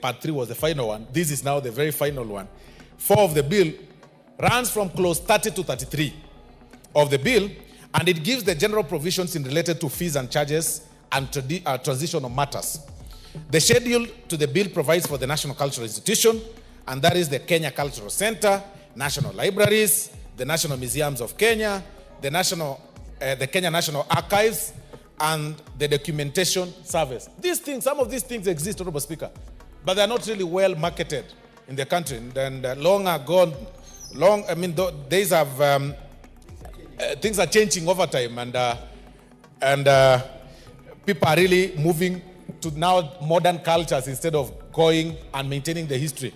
Part 3 was the final one. This is now the very final one. 4 of the bill runs from clause 30 to 33 of the bill, and it gives the general provisions in related to fees and charges and transitional matters. The schedule to the bill provides for the National Cultural Institution, and that is the Kenya Cultural Center, National Libraries, the National Museums of Kenya, the Kenya National Archives, and the Documentation Service. These things, some of these things exist, Honorable Speaker, but they're not really well marketed in the country. And long are gone. Days have things are changing over time, and people are really moving to now modern cultures instead of going and maintaining the history.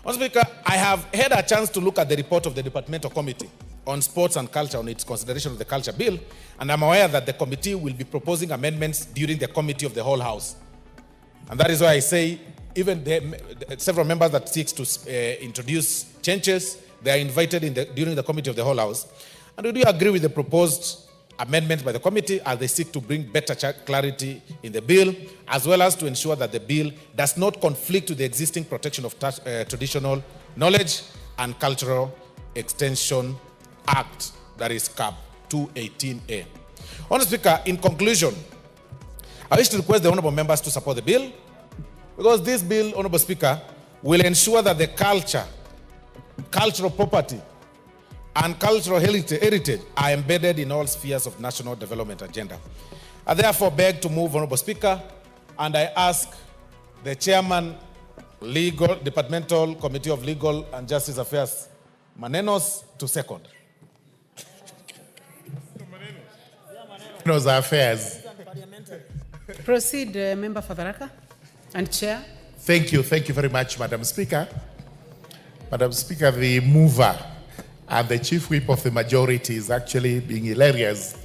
Honorable Speaker, I have had a chance to look at the report of the Departmental Committee on Sports and Culture on its consideration of the Culture Bill, and I'm aware that the committee will be proposing amendments during the Committee of the Whole House. And that is why I say even several members that seek to introduce changes, they are invited during the Committee of the Whole House. And we do agree with the proposed amendments by the committee as they seek to bring better clarity in the bill, as well as to ensure that the bill does not conflict with the existing Protection of Traditional Knowledge and Cultural Extension Act, that is CAP 218A. Honourable Speaker, in conclusion, I wish to request the honourable members to support the bill, because this bill, Honourable Speaker, will ensure that the cultural property and cultural heritage are embedded in all spheres of national development agenda. I therefore beg to move, Honourable Speaker, and I ask the Chairman, Departmental Committee of Legal and Justice Affairs, Manenos, to second. Manenos Affairs. Proceed, Member for Tharaka and Chair. Thank you very much, Madam Speaker. Madam Speaker, the mover and the chief whip of the majority is actually being hilarious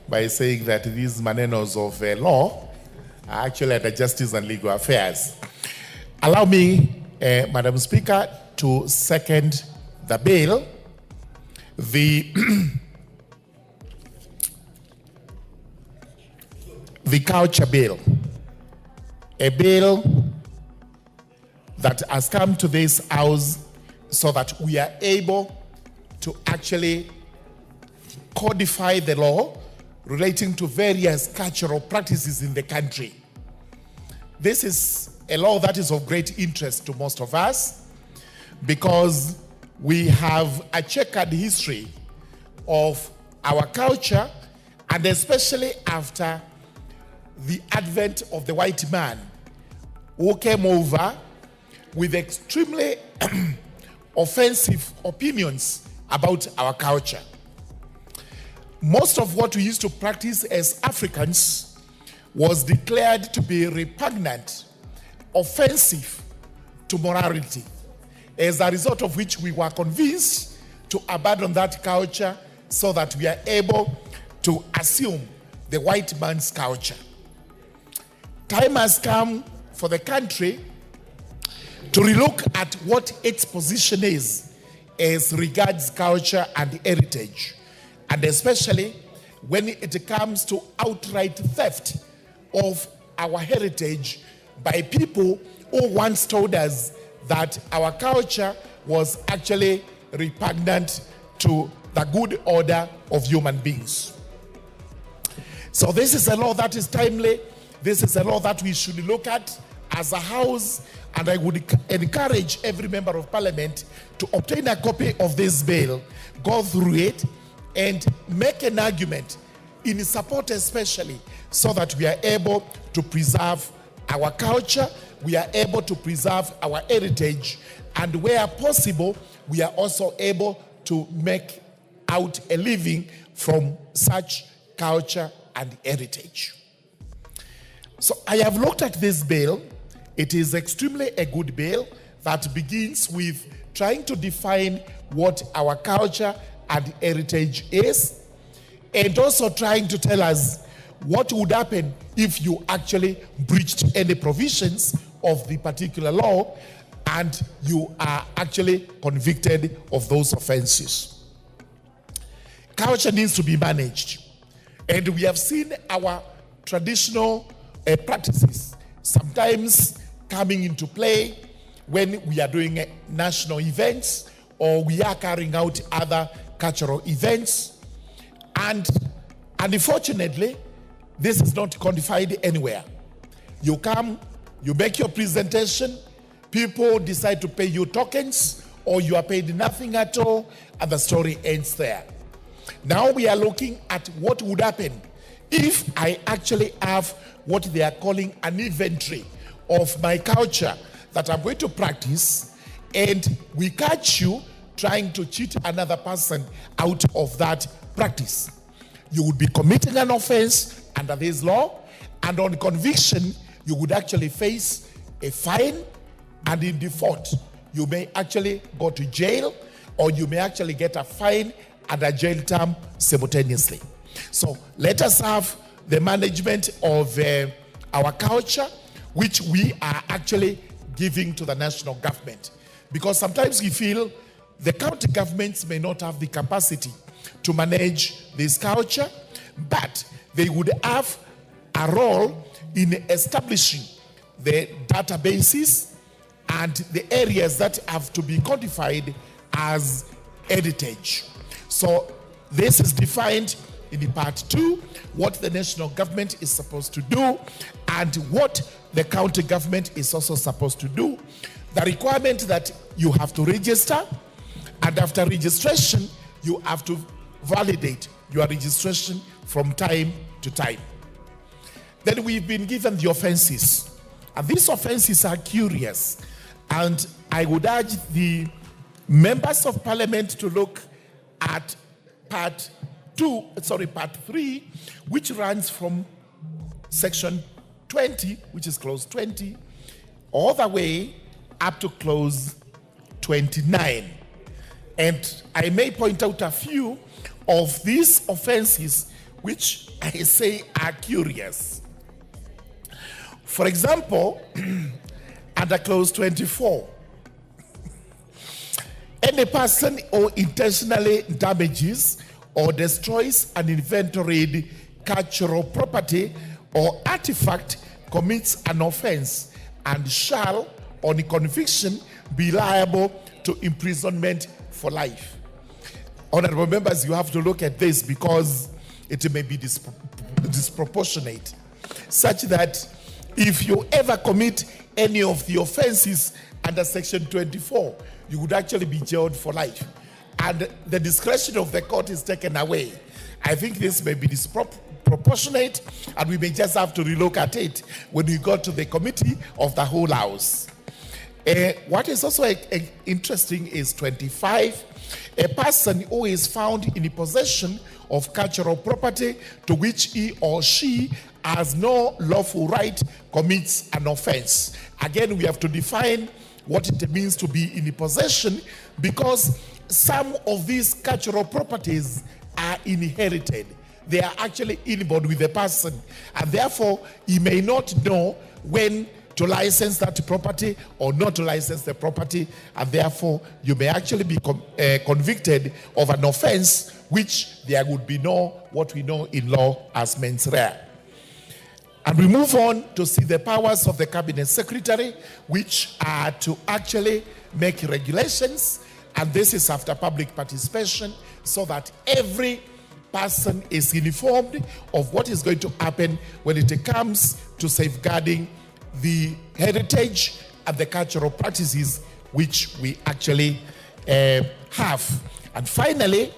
by saying that these manenos of law are actually under Justice and Legal Affairs. Allow me, Madam Speaker, to second the bill. The Culture Bill, a bill that has come to this House so that we are able to actually codify the law relating to various cultural practices in the country. This is a law that is of great interest to most of us because we have a checkered history of our culture, and especially after the advent of the white man who came over with extremely offensive opinions about our culture. Most of what we used to practice as Africans was declared to be repugnant, offensive to morality, as a result of which we were convinced to abandon that culture so that we are able to assume the white man's culture. Time has come for the country to relook at what its position is as regards culture and heritage, and especially when it comes to outright theft of our heritage by people who once told us that our culture was actually repugnant to the good order of human beings. So this is a law that is timely. This is a law that we should look at as a House, and I would encourage every member of Parliament to obtain a copy of this bill, go through it, and make an argument in support, especially so that we are able to preserve our culture, we are able to preserve our heritage, and where possible, we are also able to make out a living from such culture and heritage. So I have looked at this bill. It is extremely a good bill that begins with trying to define what our culture and heritage is, and also trying to tell us what would happen if you actually breached any provisions of the particular law and you are actually convicted of those offenses. Culture needs to be managed, and we have seen our traditional practices sometimes coming into play when we are doing national events or we are carrying out other cultural events. And unfortunately, this is not codified anywhere. You come, you make your presentation, people decide to pay you tokens, or you are paid nothing at all, and the story ends there. Now we are looking at what would happen if I actually have what they are calling an inventory of my culture that I'm going to practice, and we catch you trying to cheat another person out of that practice. You would be committing an offense under this law, and on conviction, you would actually face a fine, and in default, you may actually go to jail, or you may actually get a fine and a jail term simultaneously. So let us have the management of our culture, which we are actually giving to the national government. Because sometimes we feel the county governments may not have the capacity to manage this culture, but they would have a role in establishing the databases and the areas that have to be codified as heritage. So this is defined in the part 2, what the national government is supposed to do and what the county government is also supposed to do. The requirement that you have to register, and after registration, you have to validate your registration from time to time. Then we've been given the offenses, and these offenses are curious, and I would urge the members of parliament to look at part 3, which runs from section 20, which is clause 20, all the way up to clause 29. And I may point out a few of these offenses which I say are curious. For example, under clause 24, any person who intentionally damages or destroys an inventoried cultural property or artifact commits an offense and shall, on conviction, be liable to imprisonment for life. Honorable members, you have to look at this because it may be disproportionate, such that if you ever commit any of the offenses under section 24, you would actually be jailed for life. And the discretion of the court is taken away. I think this may be disproportionate, and we may just have to relook at it when we go to the committee of the whole house. What is also interesting is 25. A person who is found in the possession of cultural property to which he or she has no lawful right commits an offense. Again, we have to define what it means to be in the possession, because some of these cultural properties are inherited. They are actually inborn with the person, and therefore he may not know when to license that property or not to license the property, and therefore you may actually be convicted of an offense which there would be what we know in law as mens rea. And we move on to see the powers of the cabinet secretary, which are to actually make regulations, and this is after public participation, so that every person is informed of what is going to happen when it comes to safeguarding the heritage and the cultural practices which we actually have. And finally,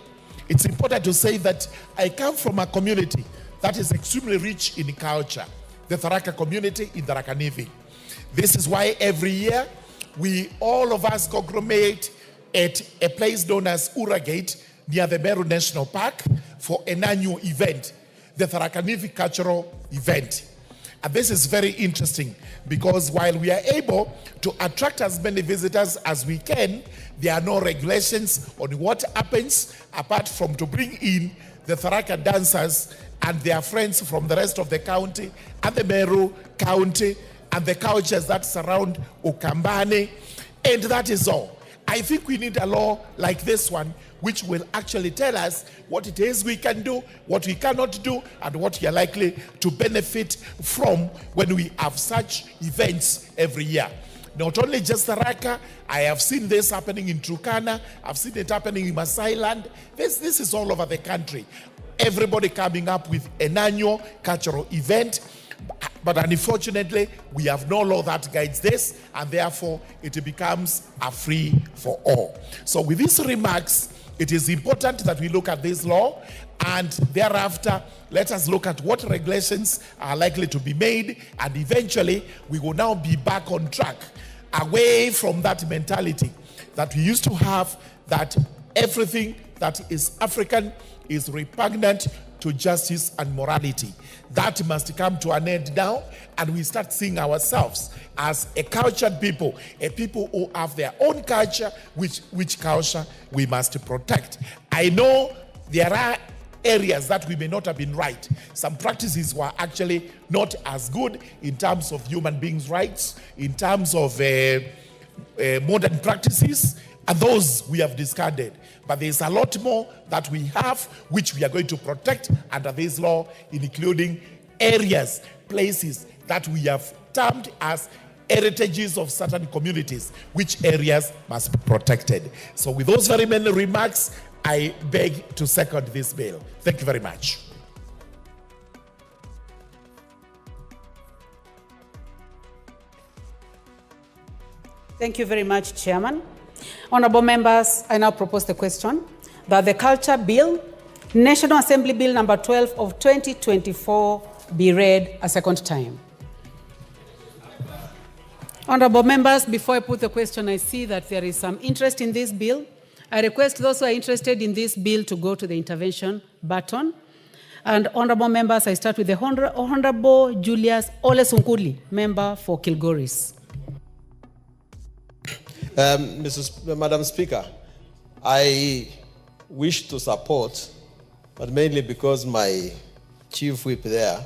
it's important to say that I come from a community that is extremely rich in culture, the Tharaka community in Tharaka Nithi. This is why every year all of us congregate at a place known as Uragate near the Meru National Park for an annual event, the Tharaka Nithi Cultural Event. And this is very interesting because while we are able to attract as many visitors as we can, there are no regulations on what happens apart from to bring in the Tharaka dancers and their friends from the rest of the county and the Meru County and the cultures that surround Ukambani, and that is all. I think we need a law like this one, which will actually tell us what it is we can do, what we cannot do, and what we are likely to benefit from when we have such events every year. Not only just the Raka, I have seen this happening in Turkana, I've seen it happening in Masai Land. This is all over the country. Everybody coming up with an annual cultural event. But unfortunately, we have no law that guides this, and therefore it becomes a free for all. So with these remarks, it is important that we look at this law, and thereafter, let us look at what regulations are likely to be made, and eventually, we will now be back on track, away from that mentality that we used to have, that everything that is African is repugnant to justice and morality. That must come to an end now, and we start seeing ourselves as a cultured people, a people who have their own culture, which culture we must protect. I know there are areas that we may not have been right. Some practices were actually not as good in terms of human beings' rights, in terms of modern practices, and those we have discarded. But there's a lot more that we have, which we are going to protect under this law, including areas, places that we have termed as heritages of certain communities, which areas must be protected. So with those very many remarks, I beg to second this bill. Thank you very much. Thank you very much, Chairman. Honorable members, I now propose the question that the Culture Bill, National Assembly Bill number 12 of 2024, be read a second time. Honorable members, before I put the question, I see that there is some interest in this bill. I request those who are interested in this bill to go to the intervention button. And honorable members, I start with the Honorable Julius Ole Sunkuli, member for Kilgoris. Madam Speaker, I wish to support, but mainly because my chief whip there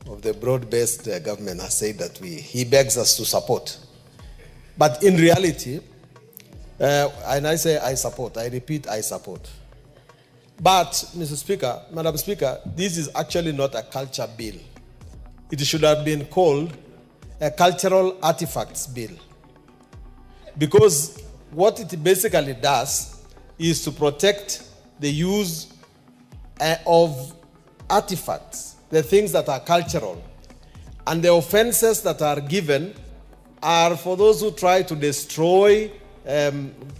of the broad-based government has said that he begs us to support. But in reality, and I say I support, I repeat, I support. But, Mr. Speaker, Madam Speaker, this is actually not a culture bill. It should have been called a cultural artifacts bill. Because what it basically does is to protect the use of artifacts, the things that are cultural. And the offenses that are given are for those who try to destroy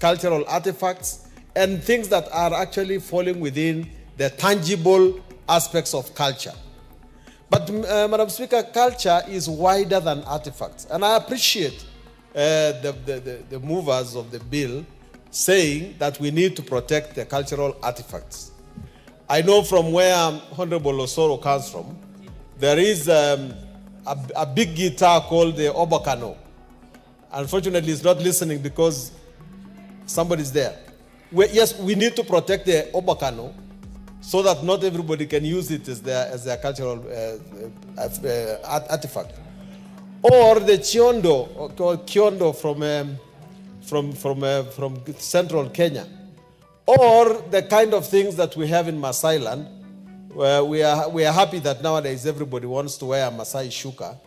cultural artifacts and things that are actually falling within the tangible aspects of culture. But, Madam Speaker, culture is wider than artifacts. And I appreciate the movers of the bill saying that we need to protect the cultural artifacts. I know from where Honorable Osoro comes from, there is a big guitar called the Obakano. Unfortunately, it's not listening because somebody's there. Yes, we need to protect the Obakano so that not everybody can use it as their cultural artifact. Or the Chiondo, or Kiondo from central Kenya. Or the kind of things that we have in Masai Land, where we are happy that nowadays everybody wants to wear a Masai shuka.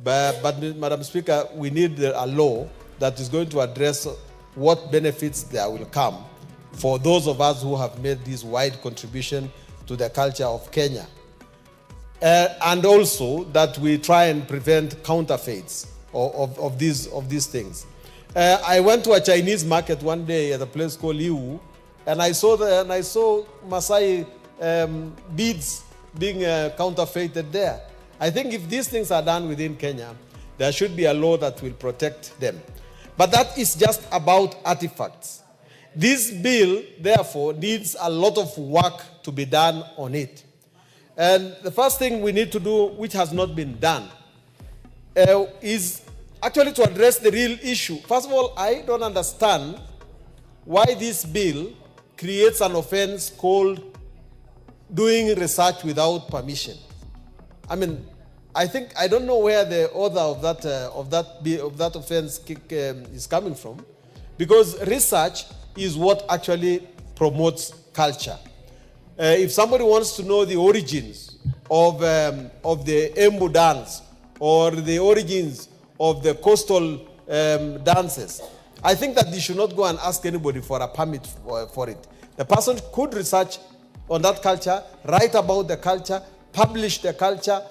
But Madam Speaker, we need a law that is going to address what benefits there will come for those of us who have made this wide contribution to the culture of Kenya. And also that we try and prevent counterfeits of these things. I went to a Chinese market one day at a place called Liu, and I saw Masai beads being counterfeited there. I think if these things are done within Kenya, there should be a law that will protect them. But that is just about artifacts. This bill, therefore, needs a lot of work to be done on it. And the first thing we need to do, which has not been done, is actually to address the real issue. First of all, I don't understand why this bill creates an offense called doing research without permission. I mean, I don't know where the author of that offense is coming from, because research is what actually promotes culture. If somebody wants to know the origins of the Embu dance or the origins of the coastal dances, I think that they should not go and ask anybody for a permit for it. The person could research on that culture, write about the culture, publish the culture,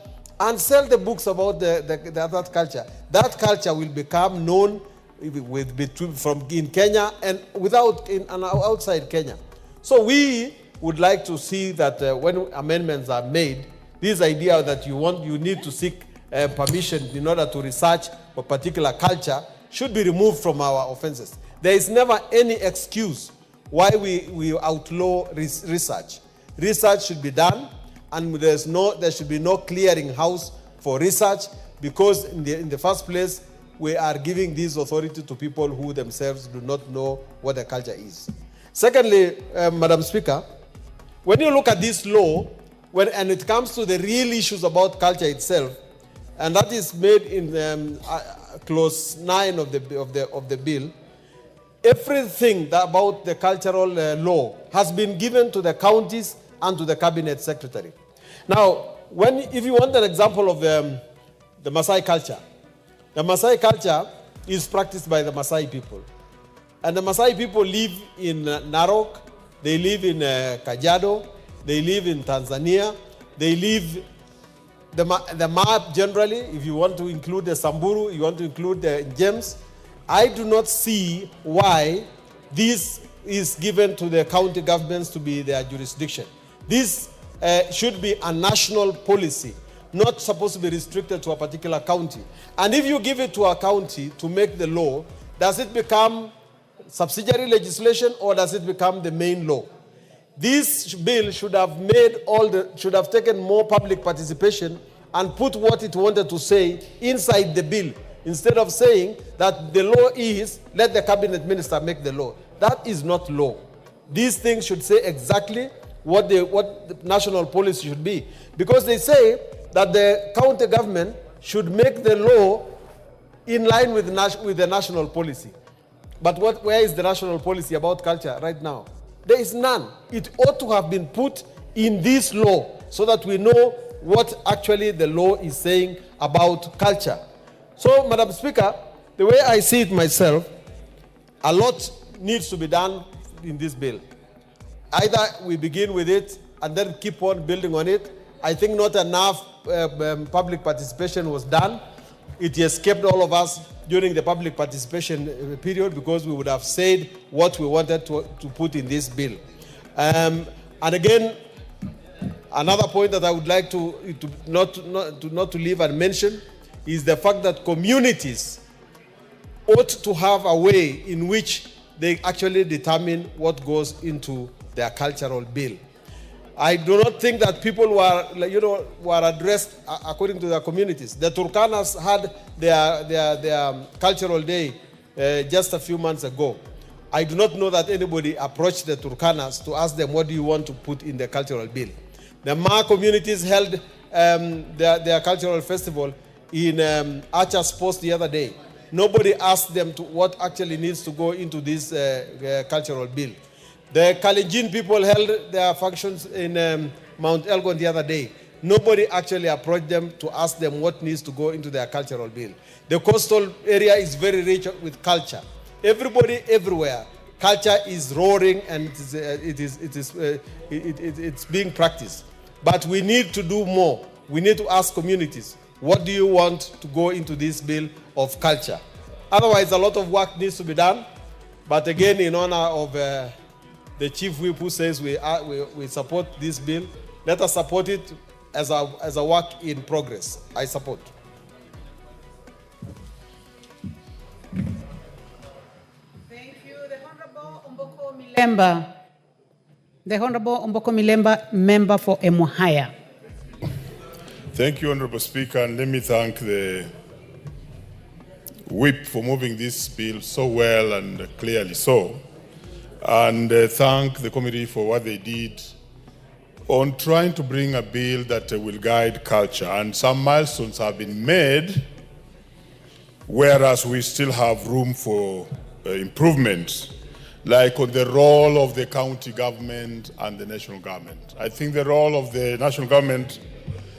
and sell the books about that culture. That culture will become known from in Kenya and outside Kenya. So we would like to see that when amendments are made, this idea that you need to seek permission in order to research a particular culture should be removed from our offenses. There is never any excuse why we outlaw research. Research should be done, and there should be no clearing house for research, because in the first place, we are giving this authority to people who themselves do not know what the culture is. Secondly, Madam Speaker, when you look at this law, and it comes to the real issues about culture itself, and that is made in clause 9 of the bill, everything about the cultural law has been given to the counties and to the cabinet secretary. Now, if you want an example of the Maasai culture, the Maasai culture is practiced by the Maasai people. And the Maasai people live in Narok, they live in Kajiado, they live in Tanzania, they live, the map generally, if you want to include the Samburu, you want to include the James, I do not see why this is given to the county governments to be their jurisdiction. This should be a national policy, not supposed to be restricted to a particular county. And if you give it to a county to make the law, does it become subsidiary legislation or does it become the main law? This bill should have taken more public participation and put what it wanted to say inside the bill, instead of saying that the law is, let the cabinet minister make the law. That is not law. These things should say exactly what the national policy should be. Because they say that the county government should make the law in line with the national policy. But where is the national policy about culture right now? There is none. It ought to have been put in this law so that we know what actually the law is saying about culture. So, Madam Speaker, the way I see it myself, a lot needs to be done in this bill. Either we begin with it and then keep on building on it. I think not enough public participation was done. It escaped all of us during the public participation period, because we would have said what we wanted to put in this bill. And again, another point that I would like not to leave unmentioned is the fact that communities ought to have a way in which they actually determine what goes into their cultural bill. I do not think that people were addressed according to their communities. The Turkanas had their cultural day just a few months ago. I do not know that anybody approached the Turkanas to ask them, what do you want to put in the cultural bill? The Ma communities held their cultural festival in Archer's Post the other day. Nobody asked them what actually needs to go into this cultural bill. The Kalenjin people held their functions in Mount Elgon the other day. Nobody actually approached them to ask them what needs to go into their cultural bill. The coastal area is very rich with culture. Everybody, everywhere, culture is roaring and it's being practiced. But we need to do more. We need to ask communities, what do you want to go into this bill of culture? Otherwise, a lot of work needs to be done. But again, in honor of the Chief Whip, who says we support this bill, let us support it as a work in progress. I support. Thank you. The Honorable Omboko Milemba. The Honorable Omboko Milemba, member for Emuhaya. Thank you, Honorable Speaker, and let me thank the Whip for moving this bill so well and clearly so, and thank the committee for what they did on trying to bring a bill that will guide culture. And some milestones have been made, whereas we still have room for improvements, like on the role of the county government and the national government. I think the role of the national government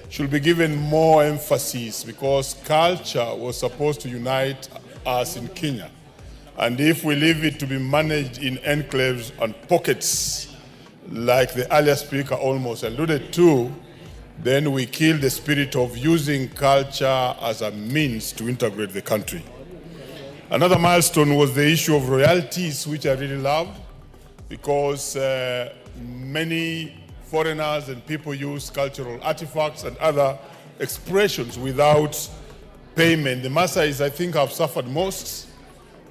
should be given more emphasis because culture was supposed to unite us in Kenya. And if we leave it to be managed in enclaves and pockets, like the earlier speaker almost alluded to, then we kill the spirit of using culture as a means to integrate the country. Another milestone was the issue of royalties, which I really loved, because many foreigners and people use cultural artifacts and other expressions without payment. The Maasais, I think, have suffered most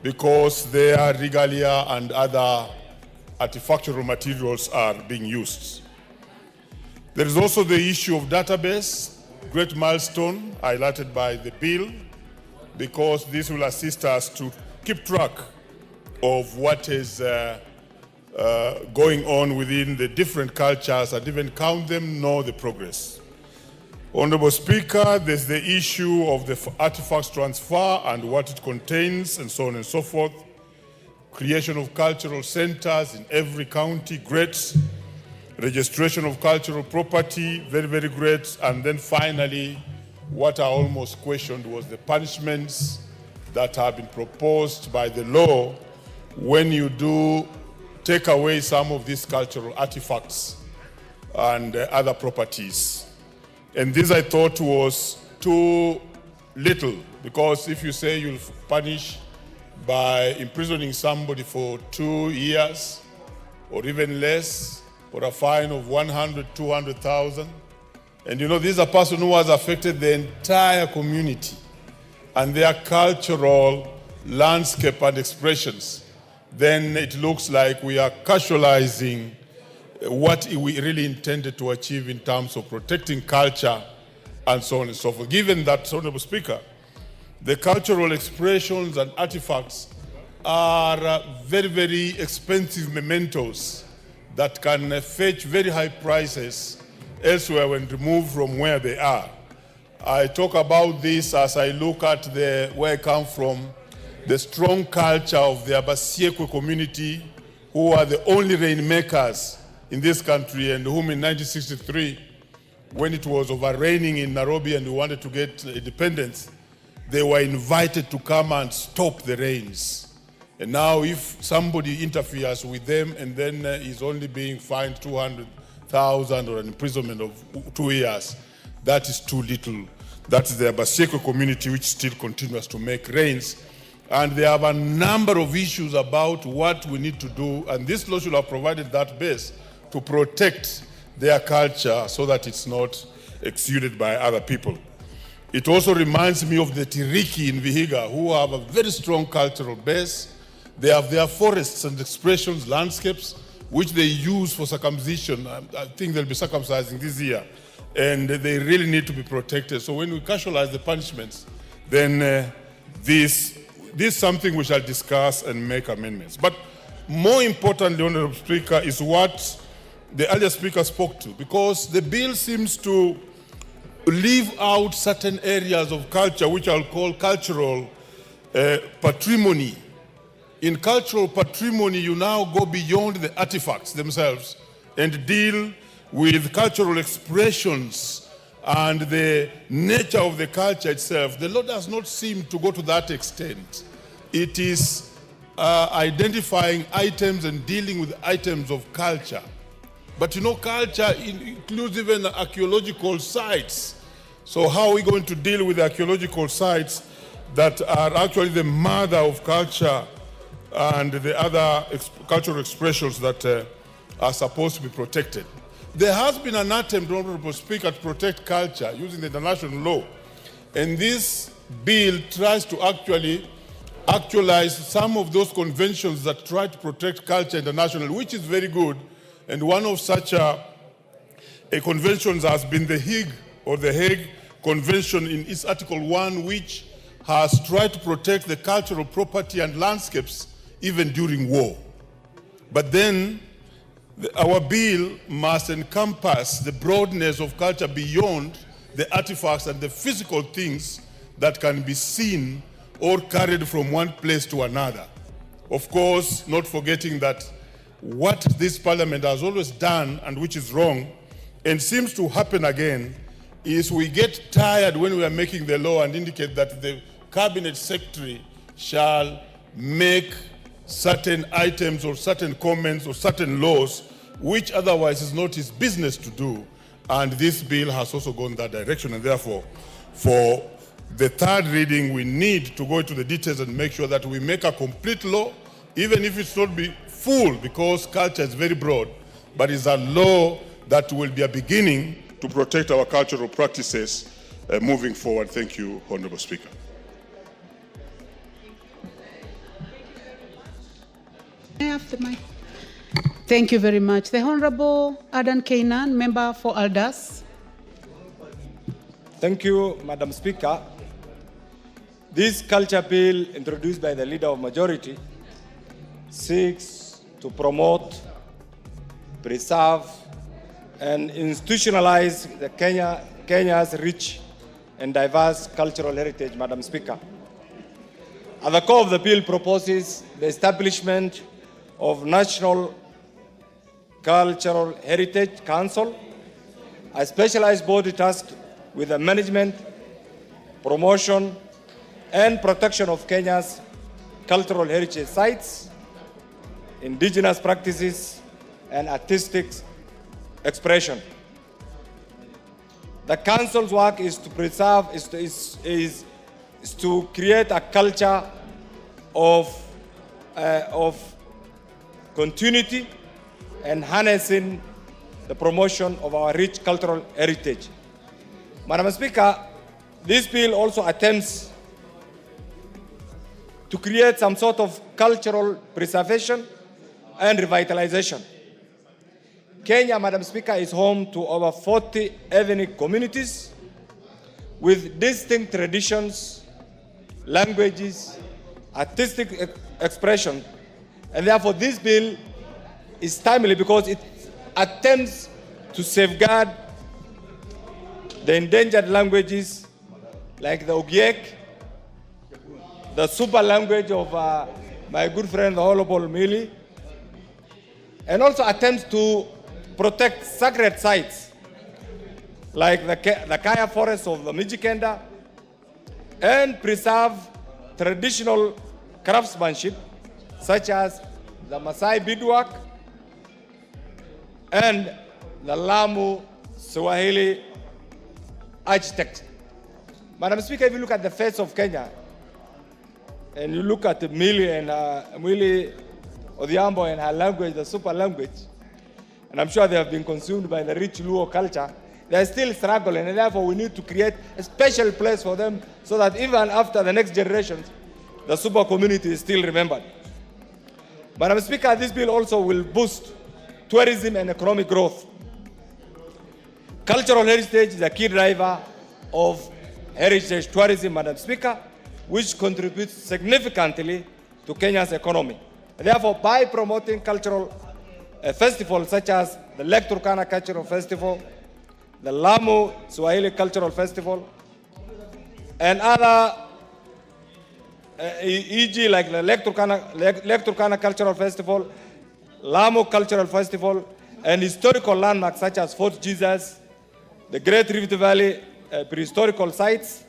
because their regalia and other artifactual materials are being used. There is also the issue of database, great milestone highlighted by the bill, because this will assist us to keep track of what is going on within the different cultures and even count them, know the progress. Honorable Speaker, there's the issue of the artifacts transfer and what it contains and so on and so forth. Creation of cultural centers in every county, great. Registration of cultural property, very, very great. And then finally, what I almost questioned was the punishments that have been proposed by the law when you do take away some of these cultural artifacts and other properties. And this I thought was too little, because if you say you'll punish by imprisoning somebody for 2 years or even less, or a fine of 100, 200,000, and you know, this is a person who has affected the entire community and their cultural landscape and expressions, then it looks like we are casualizing what we really intended to achieve in terms of protecting culture and so on and so forth. Given that, Honorable Speaker, the cultural expressions and artifacts are very, very expensive mementos that can fetch very high prices elsewhere when removed from where they are. I talk about this as I look at where I come from, the strong culture of the Abasiekwe community, who are the only rainmakers in this country, and whom in 1963, when it was over-raining in Nairobi and we wanted to get independence, they were invited to come and stop the rains. And now if somebody interferes with them and then is only being fined 200,000 or an imprisonment of 2 years, that is too little. That's the Abasiekwe community, which still continues to make rains. And they have a number of issues about what we need to do, and this law should have provided that base to protect their culture so that it's not exuded by other people. It also reminds me of the Tiriki in Vihiga, who have a very strong cultural base. They have their forests and expressions, landscapes, which they use for circumcision. I think they'll be circumcising this year. And they really need to be protected. So when we casualize the punishments, then this is something we shall discuss and make amendments. But more importantly, Honorable Speaker, is what the earlier speaker spoke to, because the bill seems to leave out certain areas of culture, which I'll call cultural patrimony. In cultural patrimony, you now go beyond the artifacts themselves and deal with cultural expressions and the nature of the culture itself. The law does not seem to go to that extent. It is identifying items and dealing with items of culture. But you know, culture includes even archaeological sites. So how are we going to deal with archaeological sites that are actually the mother of culture and the other cultural expressions that are supposed to be protected? There has been an attempt, Honorable Speaker, to protect culture using the international law. And this bill tries to actualize some of those conventions that try to protect culture internationally, which is very good. And one of such conventions has been the Hague Convention in its Article 1, which has tried to protect the cultural property and landscapes even during war. But then our bill must encompass the broadness of culture beyond the artifacts and the physical things that can be seen or carried from one place to another. Of course, not forgetting that what this parliament has always done, and which is wrong, and seems to happen again, is we get tired when we are making the law and indicate that the cabinet secretary shall make certain items or certain comments or certain laws which otherwise is not his business to do. And this bill has also gone that direction, and therefore for the third reading we need to go into the details and make sure that we make a complete law, even if it's not be full, because culture is very broad, but it's a law that will be a beginning to protect our cultural practices moving forward. Thank you, Honorable Speaker. I have the mic. Thank you very much. The Honorable Adan Kainan, member for Aldas. Thank you, Madam Speaker. This culture bill introduced by the Leader of Majority seeks to promote, preserve, and institutionalize Kenya's rich and diverse cultural heritage, Madam Speaker. At the core of the bill proposes the establishment of National Cultural Heritage Council, a specialized body tasked with the management, promotion, and protection of Kenya's cultural heritage sites, indigenous practices, and artistic expression. The council's work is to preserve, is to create a culture of continuity and harnessing the promotion of our rich cultural heritage. Madam Speaker, this bill also attempts to create some sort of cultural preservation and revitalization. Kenya, Madam Speaker, is home to over 40 ethnic communities with distinct traditions, languages, artistic expression, and therefore this bill is timely because it attempts to safeguard the endangered languages like the Ogiek, the super language of my good friend, the Honorable Mili, and also attempts to protect sacred sites like the Kaya forest of the Mijikenda, and preserve traditional craftsmanship such as the Maasai beadwork and the Lamu Swahili architect. Madam Speaker, if you look at the face of Kenya, and you look at Mili and Mili Odhiambo and her language, the super language, and I'm sure they have been consumed by the rich Luo culture, they are still struggling, and therefore we need to create a special place for them so that even after the next generations, the super community is still remembered. Madam Speaker, this bill also will boost tourism and economic growth. Cultural heritage is a key driver of heritage tourism, Madam Speaker, which contributes significantly to Kenya's economy. Therefore, by promoting cultural festivals such as the Lake Turkana Cultural Festival, the Lamu Swahili Cultural Festival, and other, e.g. like the Lake Turkana Cultural Festival, Lamu Cultural Festival, and historical landmarks such as Fort Jesus, the Great Rift Valley prehistorical sites,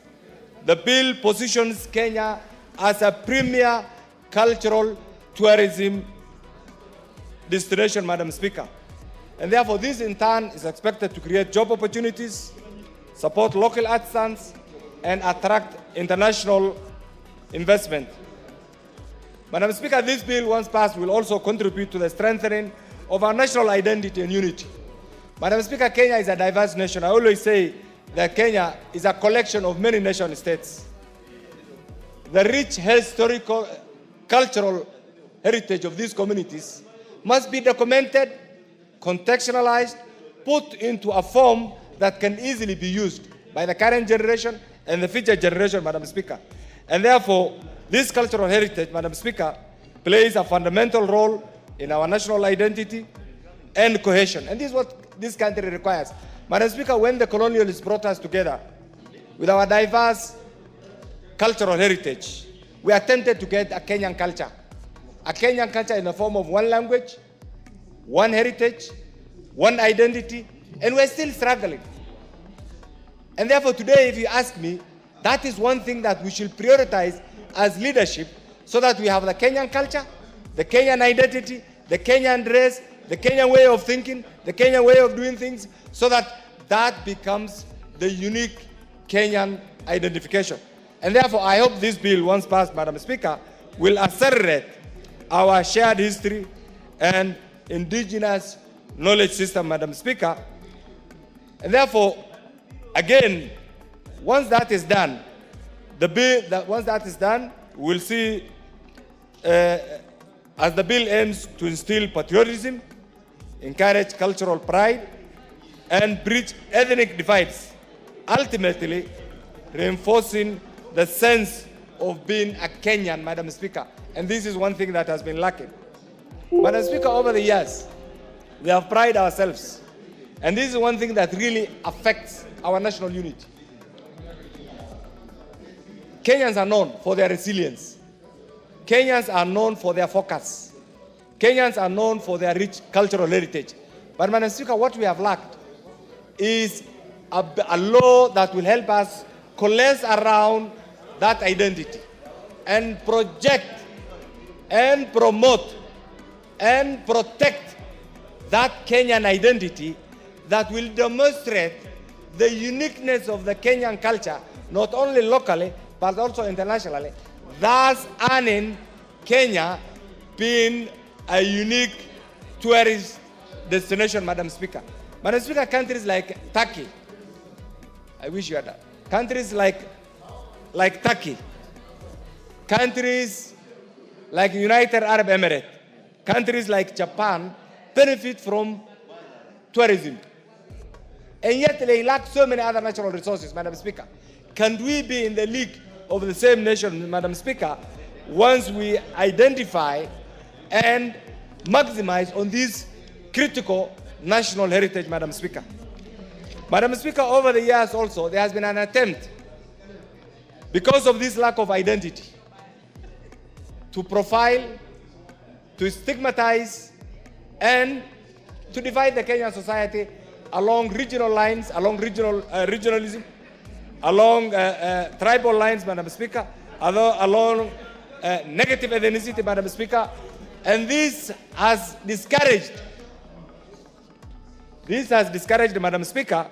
the bill positions Kenya as a premier cultural tourism destination, Madam Speaker. And therefore, this in turn is expected to create job opportunities, support local artisans, and attract international investment. Madam Speaker, this bill, once passed, will also contribute to the strengthening of our national identity and unity. Madam Speaker, Kenya is a diverse nation. I always say that Kenya is a collection of many nation states. The rich historical, cultural heritage of these communities must be documented, contextualized, put into a form that can easily be used by the current generation and the future generation, Madam Speaker. And therefore, this cultural heritage, Madam Speaker, plays a fundamental role in our national identity and cohesion. And this is what this country requires. Madam Speaker, when the colonialists brought us together with our diverse cultural heritage, we attempted to get a Kenyan culture, a Kenyan culture in the form of one language, one heritage, one identity, and we're still struggling. And therefore today, if you ask me, that is one thing that we should prioritize as leadership, so that we have the Kenyan culture, the Kenyan identity, the Kenyan dress, the Kenyan way of thinking, the Kenyan way of doing things, so that that becomes the unique Kenyan identification. And therefore, I hope this bill, once passed, Madam Speaker, will accelerate our shared history and indigenous knowledge system, Madam Speaker. And therefore, again, once that is done, once that is done, we'll see, as the bill aims to instill patriotism, encourage cultural pride, and bridge ethnic divides, ultimately reinforcing the sense of being a Kenyan, Madam Speaker. And this is one thing that has been lacking. Madam Speaker, over the years, we have prided ourselves. And this is one thing that really affects our national unity. Kenyans are known for their resilience. Kenyans are known for their focus. Kenyans are known for their rich cultural heritage. But Madam Speaker, what we have lacked is a law that will help us coalesce around that identity and project and promote and protect that Kenyan identity that will demonstrate the uniqueness of the Kenyan culture, not only locally, but also internationally, thus earning Kenya being a unique tourist destination, Madam Speaker. Madam Speaker, countries like Turkey, I wish you had that. Countries like Turkey, countries like United Arab Emirates, countries like Japan benefit from tourism. And yet they lack so many other natural resources, Madam Speaker. Can we be in the league of the same nation, Madam Speaker, once we identify and maximize on this critical national heritage, Madam Speaker? Madam Speaker, over the years also, there has been an attempt, because of this lack of identity, to profile, to stigmatize, and to divide the Kenyan society along regional lines, along regionalism, along tribal lines, Madam Speaker, along negative ethnicity, Madam Speaker. And this has discouraged, Madam Speaker,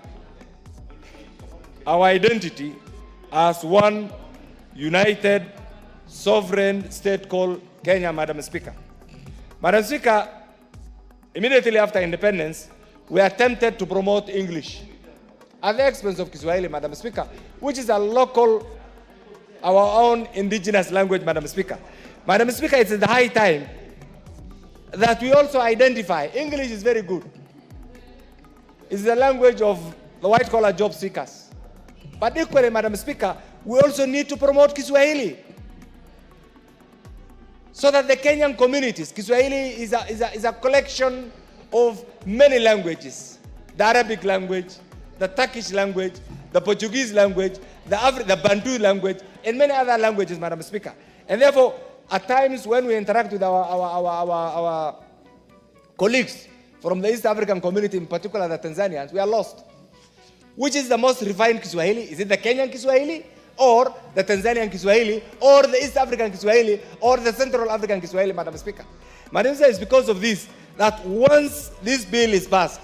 our identity as one united, sovereign state called Kenya, Madam Speaker. Madam Speaker, immediately after independence, we attempted to promote English at the expense of Kiswahili, Madam Speaker, which is a local, our own indigenous language, Madam Speaker. Madam Speaker, it's the high time that we also identify English is very good. It's the language of the white-collar job seekers. But equally, Madam Speaker, we also need to promote Kiswahili, so that the Kenyan communities, Kiswahili is a collection of many languages: the Arabic language, the Turkish language, the Portuguese language, the Bantu language, and many other languages, Madam Speaker. And therefore, at times when we interact with our colleagues from the East African community, in particular the Tanzanians, we are lost. Which is the most refined Kiswahili? Is it the Kenyan Kiswahili, or the Tanzanian Kiswahili, or the East African Kiswahili, or the Central African Kiswahili, Madam Speaker? Madam Speaker, it's because of this that once this bill is passed,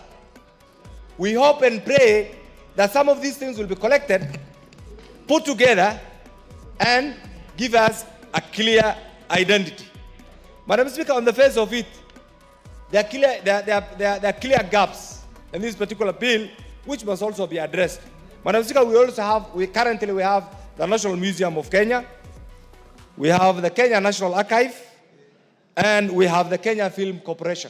we hope and pray that some of these things will be collected, put together, and give us a clear identity. Madam Speaker, on the face of it, there are clear gaps in this particular bill, which must also be addressed. Madam Speaker, we currently have the National Museum of Kenya, we have the Kenya National Archive, and we have the Kenya Film Corporation.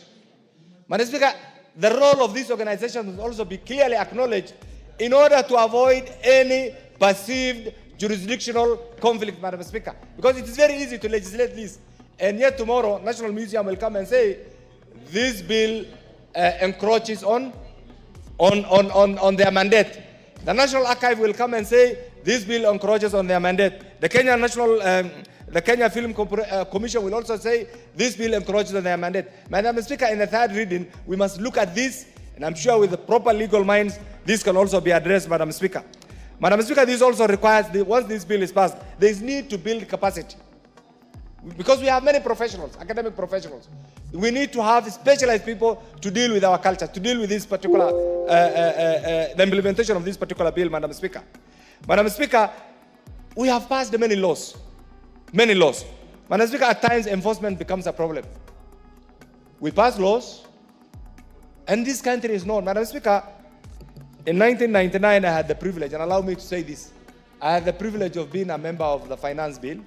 Madam Speaker, the role of these organizations must also be clearly acknowledged in order to avoid any perceived jurisdictional conflict, Madam Speaker. Because it is very easy to legislate this, and yet tomorrow, National Museum will come and say, this bill encroaches on their mandate. The National Archive will come and say, this bill encroaches on their mandate. The Kenya National, the Kenya Film Commission will also say this bill encroaches on their mandate. Madam Speaker, in the third reading, we must look at this, and I'm sure with the proper legal minds, this can also be addressed, Madam Speaker. Madam Speaker, this also requires, once this bill is passed, there is need to build capacity. Because we have many professionals, academic professionals. We need to have specialized people to deal with our culture, to deal with this particular, the implementation of this particular bill, Madam Speaker. Madam Speaker, we have passed many laws. Many laws. Madam Speaker, at times enforcement becomes a problem. We pass laws, and this country is known. Madam Speaker, in 1999, I had the privilege, and allow me to say this, I had the privilege of being a member of the Finance Bill,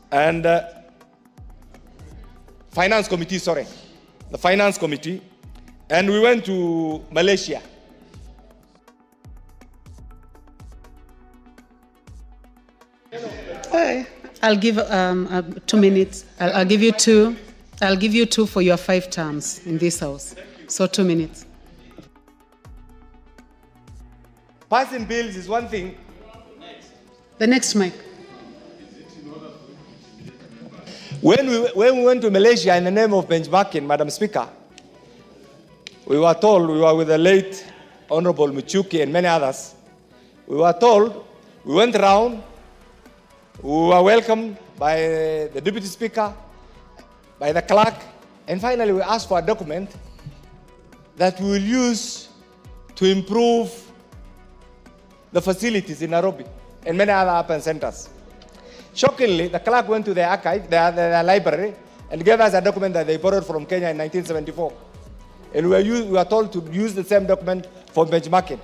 and Finance Committee, the Finance Committee, and we went to Malaysia. I'll give 2 minutes. I'll give you two. I'll give you 2 for your 5 terms in this house. So 2 minutes. Passing bills is one thing. The next mic. When we went to Malaysia in the name of benchmarking, Madam Speaker, we were told, we were with the late Honorable Muchuki and many others, we were told, we went around, we were welcomed by the Deputy Speaker, by the clerk, and finally we asked for a document that we will use to improve the facilities in Nairobi and many other urban centers. Shockingly, the clerk went to the archive, the library, and gave us a document that they borrowed from Kenya in 1974. And we were told to use the same document for benchmarking.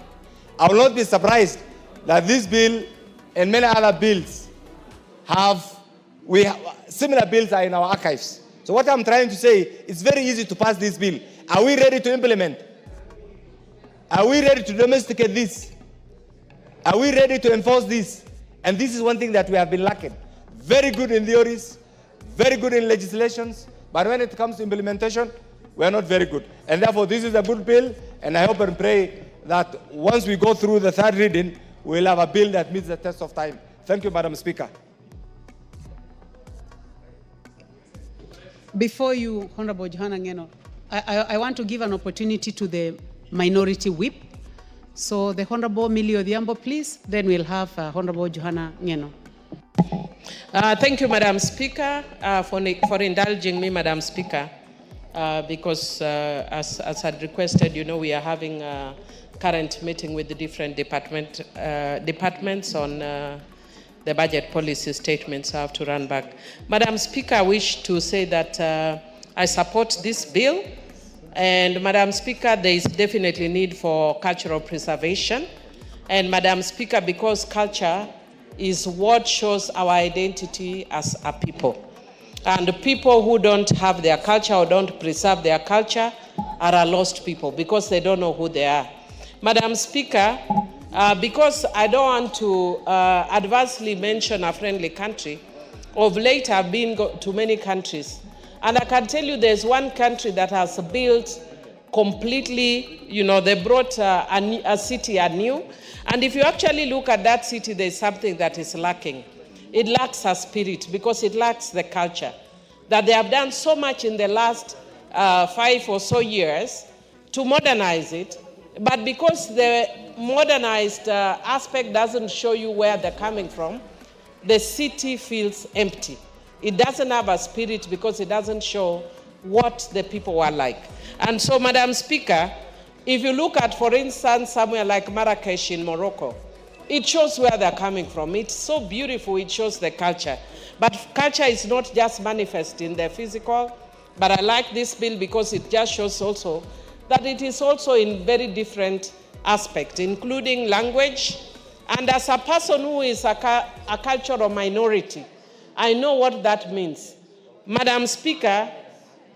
I will not be surprised that this bill and many other bills similar bills are in our archives. So what I'm trying to say, it's very easy to pass this bill. Are we ready to implement? Are we ready to domesticate this? Are we ready to enforce this? And this is one thing that we have been lacking. Very good in theories, very good in legislations, but when it comes to implementation, we are not very good. And therefore, this is a good bill, and I hope and pray that once we go through the third reading, we'll have a bill that meets the test of time. Thank you, Madam Speaker. Before you, Honorable Johanna Ngeno, I want to give an opportunity to the minority whip. So the Honorable Millie Odhiambo, please. Then we'll have Honorable Johanna Ngeno. Thank you, Madam Speaker, for indulging me, Madam Speaker, because as I'd requested, you know, we are having a current meeting with the different departments on the budget policy statements. So I have to run back. Madam Speaker, I wish to say that I support this bill. And Madam Speaker, there is definitely need for cultural preservation. And Madam Speaker, because culture is what shows our identity as a people. And the people who don't have their culture or don't preserve their culture are a lost people because they don't know who they are. Madam Speaker, because I don't want to adversely mention a friendly country, of late I've been to many countries. And I can tell you there's one country that has built completely, you know, they brought a city anew. And if you actually look at that city, there's something that is lacking. It lacks a spirit because it lacks the culture. That they have done so much in the last 5 or so years to modernize it, but because the modernized aspect doesn't show you where they're coming from, the city feels empty. It doesn't have a spirit because it doesn't show what the people are like. And so, Madam Speaker, if you look at, for instance, somewhere like Marrakesh in Morocco, it shows where they're coming from. It's so beautiful, it shows the culture. But culture is not just manifest in the physical, but I like this bill because it just shows also that it is also in very different aspects, including language. And as a person who is a cultural minority, I know what that means. Madam Speaker,